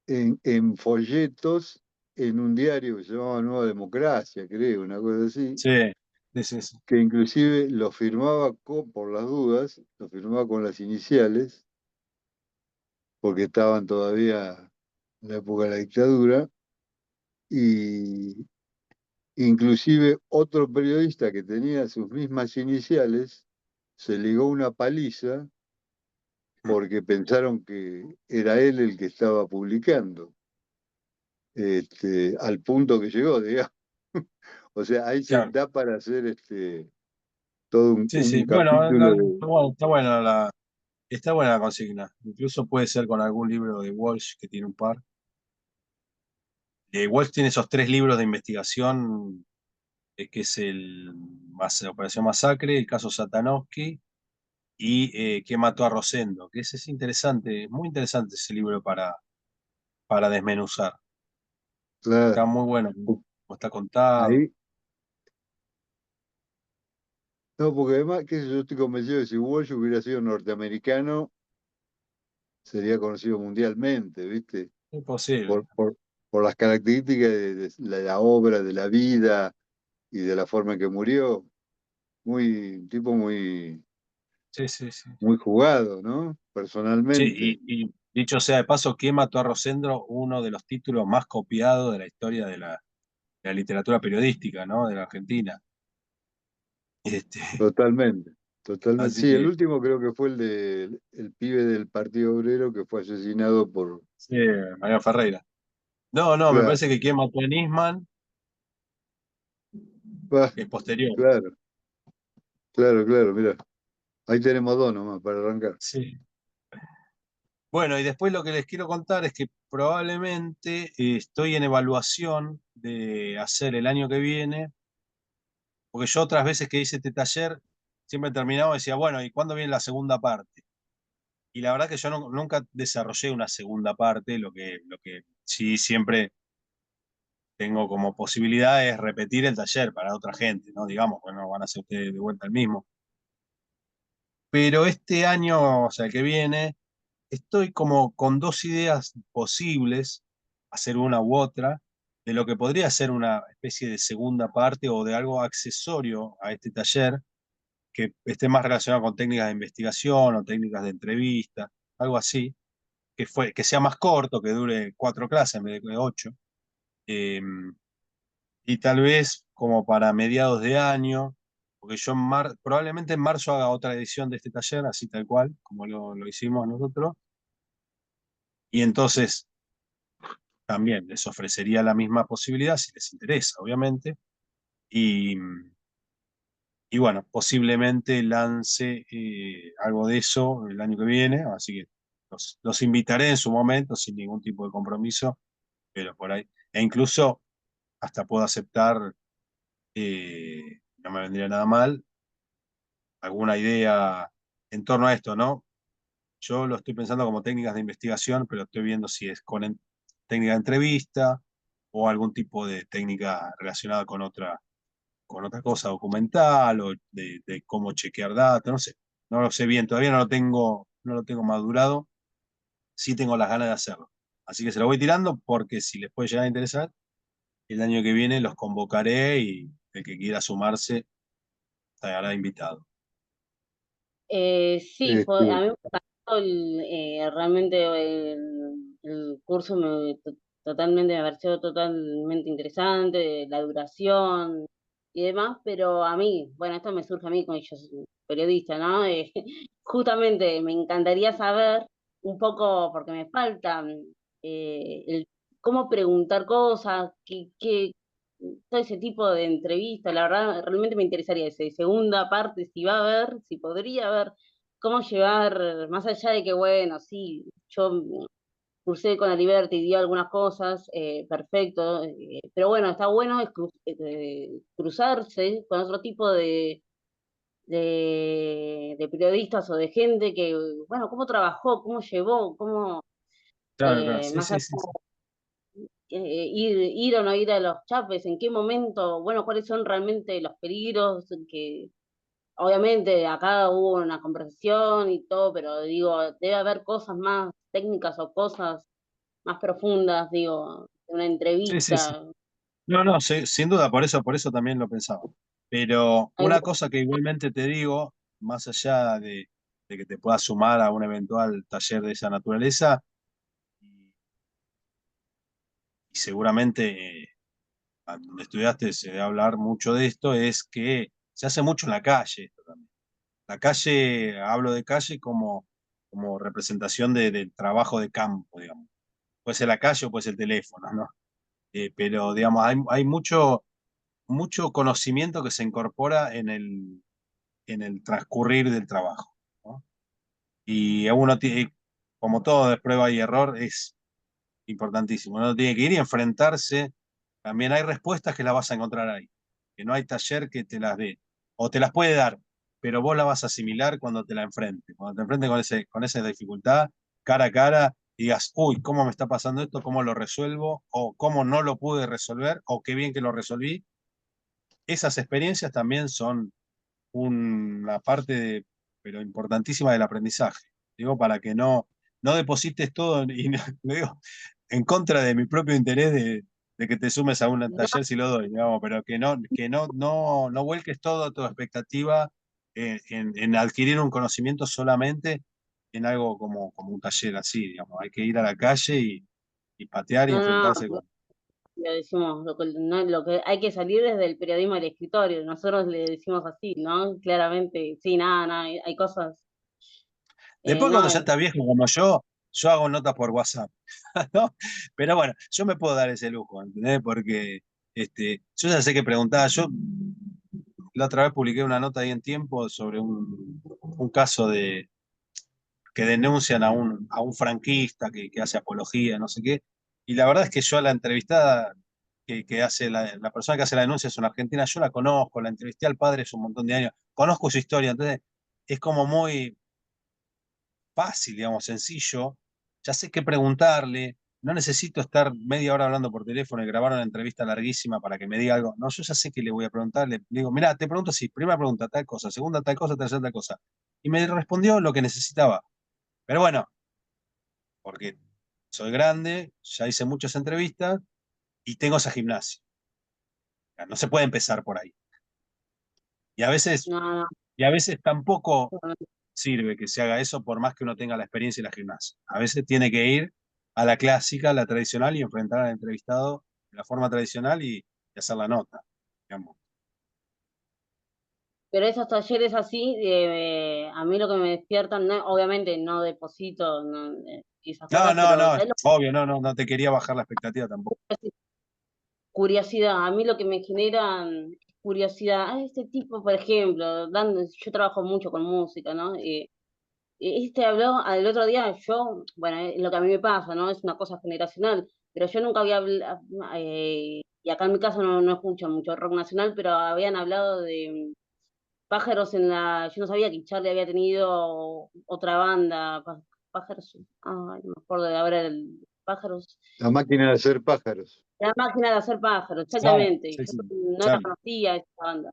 en folletos en un diario que se llamaba Nueva Democracia, creo, una cosa así, sí, sí, sí, sí. que inclusive lo firmaba por las dudas, lo firmaba con las iniciales, porque estaban todavía en la época de la dictadura, y inclusive otro periodista que tenía sus mismas iniciales se ligó una paliza porque pensaron que era él el que estaba publicando, al punto que llegó, digamos. O sea, ahí se Claro. da para hacer todo Sí, sí. un Bueno, capítulo de... está buena la consigna. Incluso puede ser con algún libro de Walsh que tiene un par. Walsh tiene esos 3 libros de investigación, que es Operación Masacre, el caso Satanowski y ¿Quién mató a Rosendo? Que ese es interesante, muy interesante ese libro para desmenuzar. Está Claro, muy bueno, como está contado. ahí... No, porque además, qué sé yo, estoy convencido de que si Walsh hubiera sido norteamericano, sería conocido mundialmente, ¿viste? Es posible. Por, por, por las características de la obra, de la vida y de la forma en que murió. Un tipo muy, Sí, sí, sí. muy jugado, ¿no? Sí, Personalmente. y dicho sea de paso, ¿quién mató a Rosendo? Uno de los títulos más copiados de la historia de la literatura periodística, ¿no? De la Argentina. Este, Totalmente, totalmente. así Sí, el que, último creo que fue el de el pibe del Partido Obrero que fue asesinado por... sí, María Ferreira. No, no, me Claro, parece que quién mató a Nisman ah, es posterior. claro, claro, claro, mira. Ahí tenemos dos nomás para arrancar. Sí. Bueno, y después lo que les quiero contar es que probablemente estoy en evaluación de hacer el año que viene, porque yo otras veces que hice este taller siempre terminaba y decía, bueno, ¿y cuándo viene la segunda parte? Y la verdad que yo nunca desarrollé una segunda parte, lo que sí siempre tengo como posibilidad es repetir el taller para otra gente, ¿no? Digamos, bueno, van a hacer ustedes de vuelta el mismo. Pero este año, o sea, el que viene, estoy como con 2 ideas posibles, hacer una u otra, de lo que podría ser una especie de segunda parte o de algo accesorio a este taller, que esté más relacionado con técnicas de investigación o técnicas de entrevista, algo así, que sea más corto, que dure 4 clases en vez de 8, eh, y tal vez como para mediados de año, porque yo probablemente en marzo haga otra edición de este taller, así tal cual, como lo hicimos nosotros, y entonces también les ofrecería la misma posibilidad si les interesa, obviamente, y, y bueno, posiblemente lance algo de eso el año que viene, así que los invitaré en su momento sin ningún tipo de compromiso, pero por ahí, e incluso hasta puedo aceptar, no me vendría nada mal, alguna idea en torno a esto, ¿no? Yo lo estoy pensando como técnicas de investigación, pero estoy viendo si es con técnica de entrevista o algún tipo de técnica relacionada con otra cosa documental o de cómo chequear datos, no sé, no lo sé bien, todavía no lo tengo madurado, sí tengo las ganas de hacerlo. Así que se lo voy tirando porque si les puede llegar a interesar, el año que viene los convocaré y el que quiera sumarse estará invitado. Sí, a Este, mí me encantó realmente el curso totalmente me pareció totalmente interesante, la duración y demás, pero a mí, bueno, esto me surge a mí, como yo soy periodista, ¿no? Justamente me encantaría saber un poco, porque me falta cómo preguntar cosas, todo ese tipo de entrevistas, la verdad, realmente me interesaría ese. Segunda parte, si va a haber, si podría haber, cómo llevar, más allá de que, bueno, sí, yo cursé con la Liberty y dio algunas cosas, perfecto, pero bueno, está bueno es cruzarse con otro tipo de periodistas o de gente que, bueno, cómo trabajó, cómo llevó, cómo, Claro, claro, sí, más allá sí, sí, sí. ir o no ir a los chapes, en qué momento, bueno, cuáles son realmente los peligros, que obviamente acá hubo una conversación y todo, pero digo, debe haber cosas más técnicas o cosas más profundas, digo, de una Sí, sí, sí. entrevista. No, no, sin duda, por eso también lo pensaba. Pero Hay una cosa que igualmente te digo, más allá de que te puedas sumar a un eventual taller de esa naturaleza, y seguramente donde estudiaste se debe hablar mucho de esto, es que se hace mucho en la calle esto también. La calle, hablo de calle como representación del trabajo de campo, digamos. Puede ser la calle o puede ser el teléfono, ¿no? Pero, digamos, hay mucho conocimiento que se incorpora en el transcurrir del trabajo, ¿no? Y uno tiene, como todo de prueba y error, es importantísimo. Uno tiene que ir y enfrentarse. También hay respuestas que las vas a encontrar ahí, que no hay taller que te las dé, o te las puede dar, pero vos las vas a asimilar cuando te la enfrentes. Cuando te enfrentes con esa dificultad, cara a cara, y digas, uy, ¿cómo me está pasando esto? ¿Cómo lo resuelvo? O ¿cómo no lo pude resolver? O qué bien que lo resolví. Esas experiencias también son una parte, pero importantísima del aprendizaje. Digo, para que no deposites todo, y no, lo digo, en contra de mi propio interés de que te sumes a un No, taller si lo doy, digamos, pero que no vuelques toda tu expectativa en adquirir un conocimiento solamente en algo como un taller así, digamos. Hay que ir a la calle y patear y no, no, enfrentarse con... le decimos, lo que hay que salir desde el periodismo del escritorio, nosotros le decimos así, ¿no? Claramente, sí, nada, nada, hay cosas, Después no, cuando ya estás viejo como yo hago notas por WhatsApp, ¿no? Pero bueno, yo me puedo dar ese lujo, ¿entendés? Porque yo ya sé que preguntaba, yo la otra vez publiqué una nota ahí en Tiempo sobre un caso que denuncian a un franquista que hace apología, no sé qué, y la verdad es que yo a la entrevistada que hace la persona que hace la denuncia es una argentina, yo la conozco, la entrevisté al padre hace un montón de años, conozco su historia, entonces es como muy fácil, digamos, sencillo, ya sé qué preguntarle, no necesito estar media hora hablando por teléfono y grabar una entrevista larguísima para que me diga algo. No, yo ya sé que le voy a preguntar, le digo, mira, te pregunto así, primera pregunta, tal cosa, segunda tal cosa, tercera tal cosa. Y me respondió lo que necesitaba. Pero bueno, porque soy grande, ya hice muchas entrevistas y tengo esa gimnasia. No se puede empezar por ahí. Y a veces, no, y a veces tampoco no, sirve que se haga eso por más que uno tenga la experiencia y la gimnasia. A veces tiene que ir a la clásica, a la tradicional y enfrentar al entrevistado de la forma tradicional y hacer la nota, digamos. pero esos talleres así, a mí lo que me despiertan, obviamente no deposito esas No, cosas, no, pero no, ¿sabes lo obvio, no te quería bajar la expectativa tampoco. que es? Curiosidad, a mí lo que me genera es curiosidad, este tipo, por ejemplo, yo trabajo mucho con música, ¿no? Este habló al otro día, yo, bueno, es lo que a mí me pasa, ¿no? Es una cosa generacional, pero yo nunca había hablado, y acá en mi casa no escuchan mucho rock nacional, pero habían hablado de pájaros yo no sabía que Charlie había tenido otra banda, pájaros, ay, no me acuerdo de ahora pájaros, La máquina de hacer pájaros. la máquina de hacer pájaros, Claro, exactamente, sí, yo sí, no la Charlie. conocía esa banda.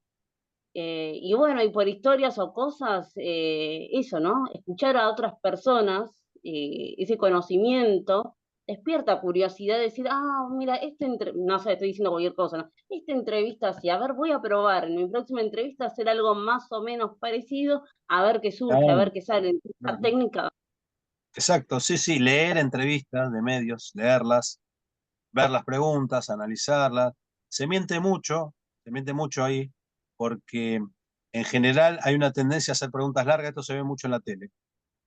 Y bueno, y por historias o cosas, eso, ¿no? Escuchar a otras personas, ese conocimiento, despierta curiosidad, decir, mira, no sé, estoy diciendo cualquier cosa, ¿no? Esta entrevista, sí, a ver, voy a probar en mi próxima entrevista hacer algo más o menos parecido, a ver qué surge, a Claro, ver qué sale. La claro. técnica, Exacto, sí, sí, leer entrevistas de medios, leerlas, ver las preguntas, analizarlas. Se miente mucho ahí, porque en general hay una tendencia a hacer preguntas largas, esto se ve mucho en la tele.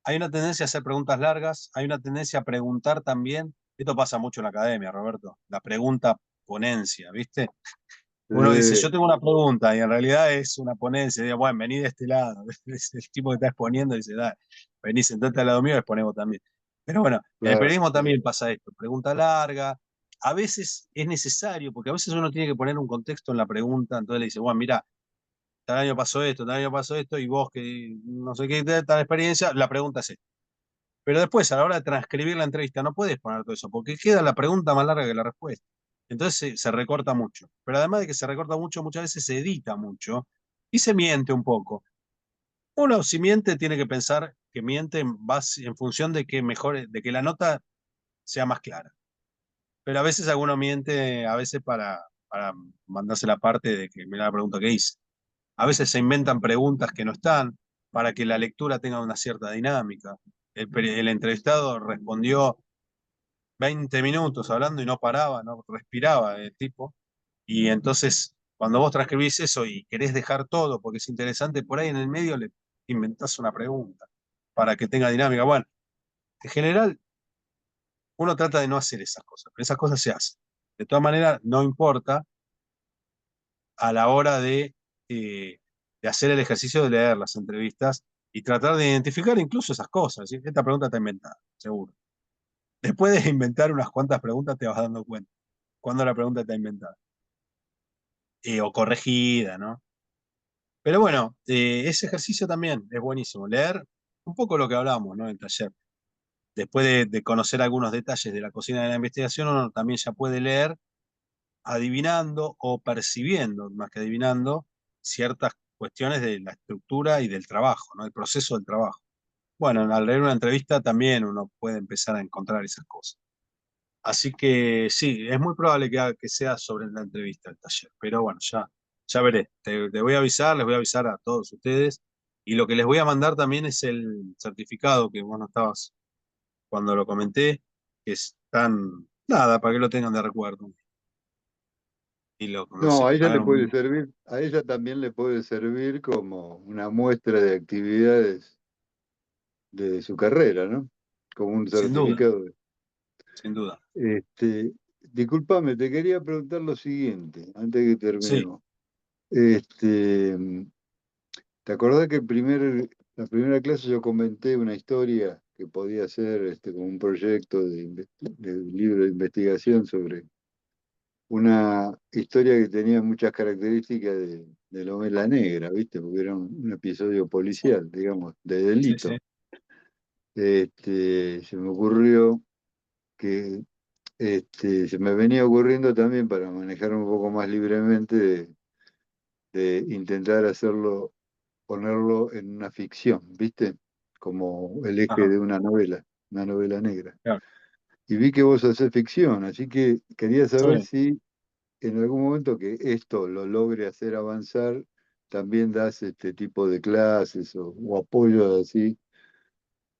Hay una tendencia a hacer preguntas largas, hay una tendencia a preguntar también, esto pasa mucho en la academia, Roberto, la pregunta ponencia, ¿viste? Uno dice, yo tengo una pregunta y en realidad es una ponencia, digo, bueno, vení de este lado, es el tipo que está exponiendo y dice, dale, vení, sentate al lado mío y exponemos también. Pero bueno, en el Claro, periodismo sí. también pasa esto, pregunta larga, a veces es necesario, porque a veces uno tiene que poner un contexto en la pregunta, entonces le dice, bueno, mira, tal año pasó esto, tal año pasó esto, y vos que no sé qué, tal experiencia, la pregunta es esta. Pero después, a la hora de transcribir la entrevista, no puedes poner todo eso, porque queda la pregunta más larga que la respuesta. Entonces se recorta mucho. Pero además de que se recorta mucho, muchas veces se edita mucho y se miente un poco. Uno, si miente, tiene que pensar que miente en función de que mejore, de que la nota sea más clara. Pero a veces alguno miente, a veces para mandarse la parte de que mira la pregunta que hice. A veces se inventan preguntas que no están para que la lectura tenga una cierta dinámica. El entrevistado respondió 20 minutos hablando y no paraba, no respiraba el tipo. Y entonces, cuando vos transcribís eso y querés dejar todo porque es interesante, por ahí en el medio le inventás una pregunta para que tenga dinámica. Bueno, en general, uno trata de no hacer esas cosas, pero esas cosas se hacen. De todas maneras, no importa a la hora de hacer el ejercicio de leer las entrevistas y tratar de identificar incluso esas cosas. ¿Sí? Esta pregunta está inventada, seguro. Después de inventar unas cuantas preguntas te vas dando cuenta cuando la pregunta está inventada o corregida, ¿no? Pero bueno, ese ejercicio también es buenísimo. Leer un poco lo que hablábamos, ¿no? En el taller. Después de conocer algunos detalles de la cocina de la investigación, uno también ya puede leer adivinando o percibiendo, más que adivinando, ciertas cuestiones de la estructura y del trabajo, ¿no? El proceso del trabajo. Bueno, al leer una entrevista también uno puede empezar a encontrar esas cosas. Así que sí, es muy probable que sea sobre la entrevista el taller, pero bueno, ya veré. Te voy a avisar, les voy a avisar a todos ustedes. Y lo que les voy a mandar también es el certificado que vos no estabas cuando lo comenté, que es tan, nada, para que lo tengan de recuerdo. Y no No, sé, a ella hagan le puede un, servir, a ella también le puede servir como una muestra de actividades de su carrera, ¿no? Como un sin duda, certificado. sin duda. Discúlpame, te quería preguntar lo siguiente, antes que Sí, terminemos. Este, ¿Te acordás que la primera clase yo comenté una historia que podía ser como un proyecto de un libro de investigación sobre una historia que tenía muchas características de novela negra, ¿viste? Porque era un episodio sí, policial, digamos, de sí, sí, delito. Se me ocurrió que se me venía ocurriendo también para manejar un poco más libremente de intentar hacerlo, ponerlo en una ficción, ¿viste? Como el eje ajá, de una novela negra. claro, Y vi que vos hacés ficción, así que quería saber sí. si en algún momento que esto lo logre hacer avanzar, también das este tipo de clases o apoyo así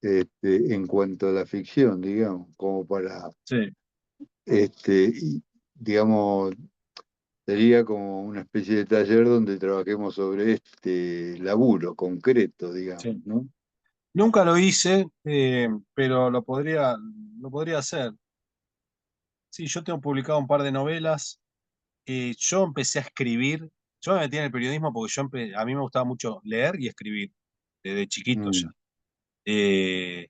en cuanto a la ficción, digamos, como para, Sí, digamos, sería como una especie de taller donde trabajemos sobre este laburo concreto, digamos, sí. ¿no? Nunca lo hice, pero lo podría hacer. Sí, yo tengo publicado un par de novelas. Yo empecé a escribir. Yo me metí en el periodismo porque a mí me gustaba mucho leer y escribir, desde chiquito ya. Mm. Eh,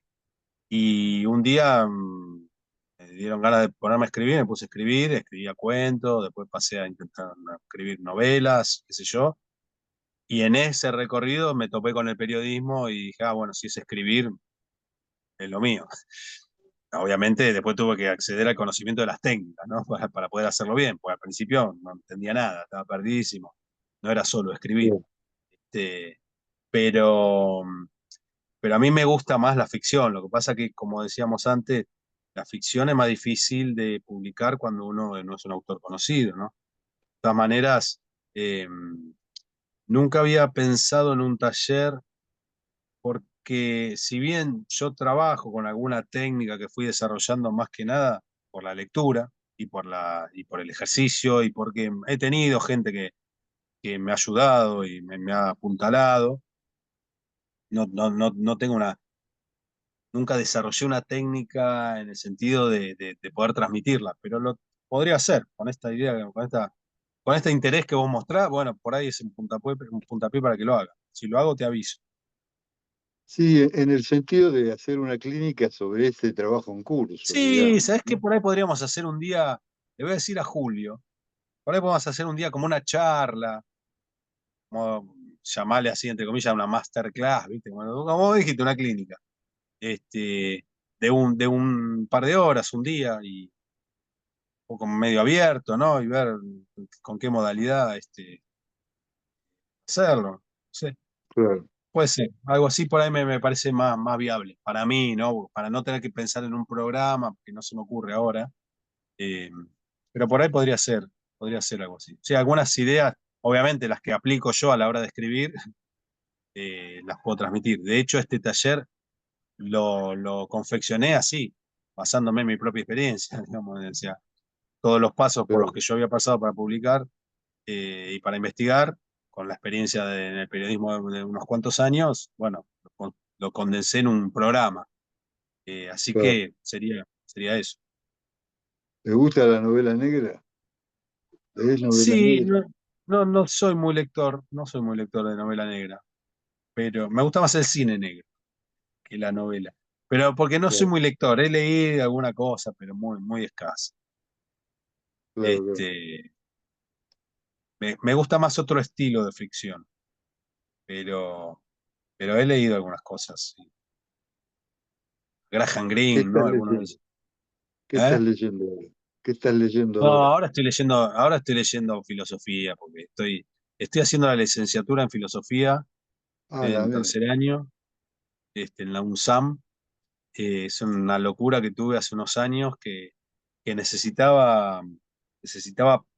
y un día me dieron ganas de ponerme a escribir, me puse a escribir, escribía cuentos, después pasé a intentar escribir novelas, qué sé yo. Y en ese recorrido me topé con el periodismo y dije, ah, bueno, si es escribir, es lo mío. Obviamente después tuve que acceder al conocimiento de las técnicas, ¿no? Para poder hacerlo bien, porque al principio no entendía nada, estaba perdidísimo. No era solo escribir. Bien. Este, pero, pero a mí me gusta más la ficción. Lo que pasa que, como decíamos antes, la ficción es más difícil de publicar cuando uno no es un autor conocido, ¿no? De todas maneras, nunca había pensado en un taller porque si bien yo trabajo con alguna técnica que fui desarrollando más que nada por la lectura y por el ejercicio y porque he tenido gente que me ha ayudado y me ha apuntalado, no tengo nunca desarrollé una técnica en el sentido de poder transmitirla, pero lo podría hacer con esta idea, con este interés que vos mostrás, bueno, por ahí es un puntapié para que lo haga. Si lo hago, te aviso. Sí, en el sentido de hacer una clínica sobre este trabajo en curso, Sí, digamos, ¿sabés qué? ¿no? Por ahí podríamos hacer un día, le voy a decir a Julio, por ahí podemos hacer un día como una charla, como llamarle así, entre comillas, una masterclass, ¿viste? Como vos dijiste, una clínica, de un par de horas, un día, y un poco medio abierto, ¿no? Y ver con qué modalidad hacerlo. Sí, Claro. puede ser. Algo así por ahí me parece más viable. Para mí, ¿no? Para no tener que pensar en un programa, que no se me ocurre ahora. Eh, pero por ahí podría ser algo así. O sea, algunas ideas, obviamente las que aplico yo a la hora de escribir, las puedo transmitir. De hecho, este taller lo confeccioné así, basándome en mi propia experiencia, digamos, o sea, todos los pasos por los claro. que yo había pasado para publicar y para investigar, con la experiencia en el periodismo de unos cuantos años, bueno, lo condensé en un programa. Así Claro. que sería eso. ¿Te gusta la novela negra? ¿Lees novela Sí, negra? no soy muy lector, no soy muy lector de novela negra, pero me gusta más el cine negro que la novela. Pero porque no soy Claro, muy lector, he leído alguna cosa, pero muy escasa. claro, claro. Este, me gusta más otro estilo de ficción, pero, pero he leído algunas cosas. Sí. Graham ¿Qué Greene, estás ¿no? Algunos de leyendo? esos. ¿Qué estás ¿Eh? leyendo ahora? ¿Qué estás leyendo No, ahora? ahora estoy leyendo filosofía, porque estoy haciendo la licenciatura en filosofía, Ah, estoy la en mía. tercer año, en la UNSAM. Es una locura que tuve hace unos años que necesitaba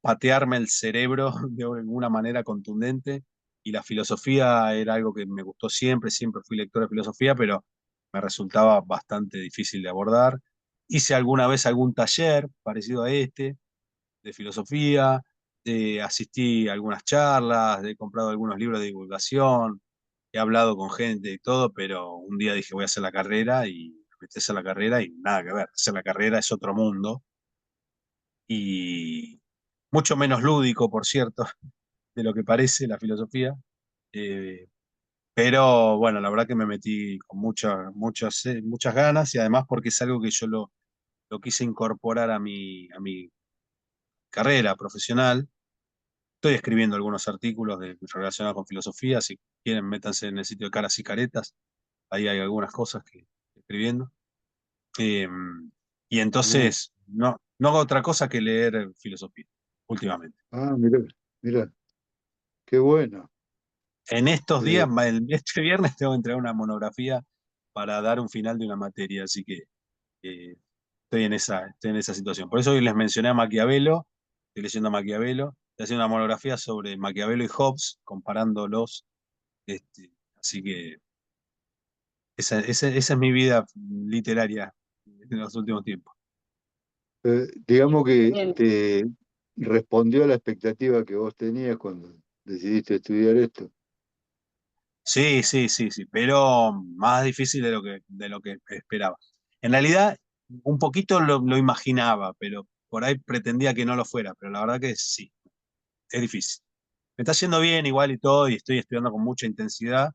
patearme el cerebro de alguna manera contundente, y la filosofía era algo que me gustó siempre fui lector de filosofía, pero me resultaba bastante difícil de abordar. Hice alguna vez algún taller parecido a este de filosofía, asistí a algunas charlas, he comprado algunos libros de divulgación, he hablado con gente y todo, pero un día dije voy a hacer la carrera y me metí a hacer la carrera y nada que ver. Hacer la carrera es otro mundo y mucho menos lúdico, por cierto, de lo que parece la filosofía. Eh, pero bueno, la verdad que me metí con muchas ganas, y además porque es algo que yo lo quise incorporar a mi carrera profesional. Estoy escribiendo algunos artículos relacionados con filosofía. Si quieren, métanse en el sitio de Caras y Caretas. Ahí hay algunas cosas que estoy escribiendo. Eh, y Ah, entonces no hago otra cosa que leer filosofía últimamente. mira, mira, qué bueno. En estos días, Eh, este viernes, tengo que entregar una monografía para dar un final de una materia, así que estoy en esa situación. Por eso hoy les mencioné a Maquiavelo, estoy leyendo a Maquiavelo, estoy haciendo una monografía sobre Maquiavelo y Hobbes, comparándolos. Así que esa es mi vida literaria en los últimos tiempos. digamos que Bien, te respondió a la expectativa que vos tenías cuando decidiste estudiar esto. Sí, pero más difícil de lo que esperaba. En realidad, un poquito lo imaginaba, pero por ahí pretendía que no lo fuera, pero la verdad que sí, es difícil. Me está yendo bien igual y todo, y estoy estudiando con mucha intensidad,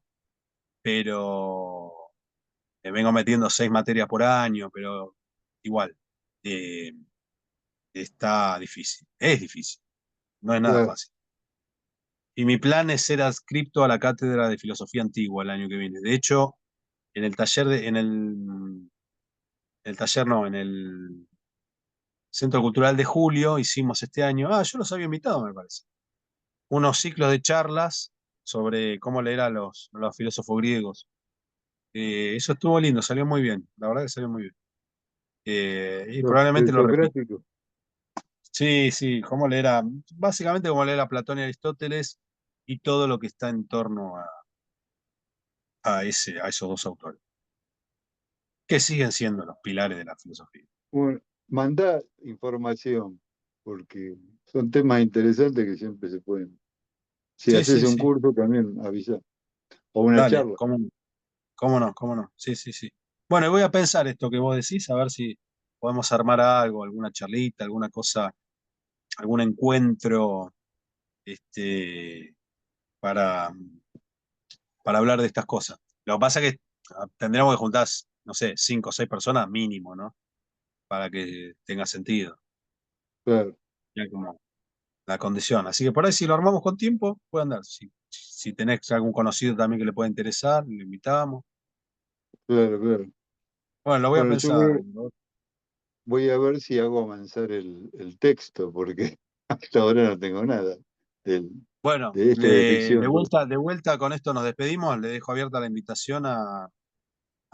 pero me vengo metiendo 6 materias por año, pero igual, eh, está difícil, es difícil, no es nada Claro. fácil. Y mi plan es ser adscripto a la cátedra de filosofía antigua el año que viene. De hecho, en el taller el taller no, en el Centro Cultural de Julio hicimos este año, yo los había invitado, me parece, unos ciclos de charlas sobre cómo leer a los filósofos griegos. Eso estuvo lindo, salió muy bien, la verdad que salió muy bien. Y probablemente El lo repito. Socrático. Sí, básicamente cómo leer a Platón y Aristóteles y todo lo que está en torno a esos dos autores, que siguen siendo los pilares de la filosofía. Bueno, mandá información, porque son temas interesantes que siempre se pueden. Si haces un Sí. curso, también avisa. O una Dale, charla. cómo no. Sí. Bueno, y voy a pensar esto que vos decís, a ver si podemos armar algo, alguna charlita, alguna cosa, algún encuentro, este, para, para hablar de estas cosas. Lo que pasa es que tendríamos que juntar, no sé, 5 o 6 personas mínimo, ¿no? Para que tenga sentido, Claro, ya como la condición. Así que por ahí si lo armamos con tiempo, puede andar. Si tenés algún conocido también que le pueda interesar, lo invitamos. claro. Bueno, lo voy a Bueno, yo pensar. voy a ver si hago avanzar el texto, porque hasta ahora no tengo nada del- Bueno, de este de ficción. de vuelta con esto nos despedimos. Le dejo abierta la invitación a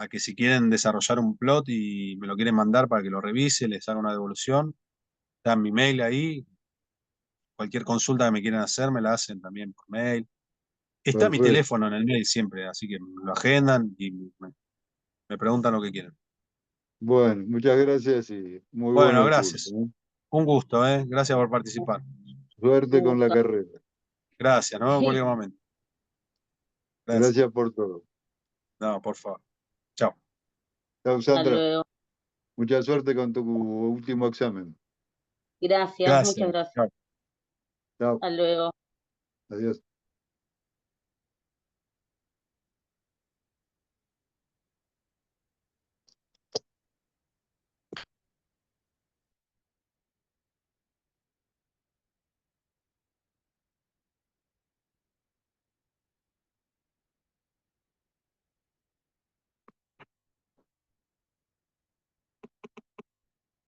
que si quieren desarrollar un plot y me lo quieren mandar para que lo revise, les haga una devolución. Está en mi mail ahí. Cualquier consulta que me quieran hacer, me la hacen también por mail. Está mi Perfecto. teléfono en el mail siempre, así que lo agendan y me preguntan lo que quieran. Bueno, muchas gracias y muy bueno Bueno, el gracias. curso, ¿eh? Un gusto, ¿eh? Gracias por participar. Suerte con la carrera. Gracias, nos vemos en cualquier momento. Gracias. Gracias por todo. No, por favor. Chao. Chao, Hasta Sandra. luego. Mucha suerte con tu último examen. Gracias, muchas Gracias. gracias. Chao. Chao. Hasta luego. Adiós.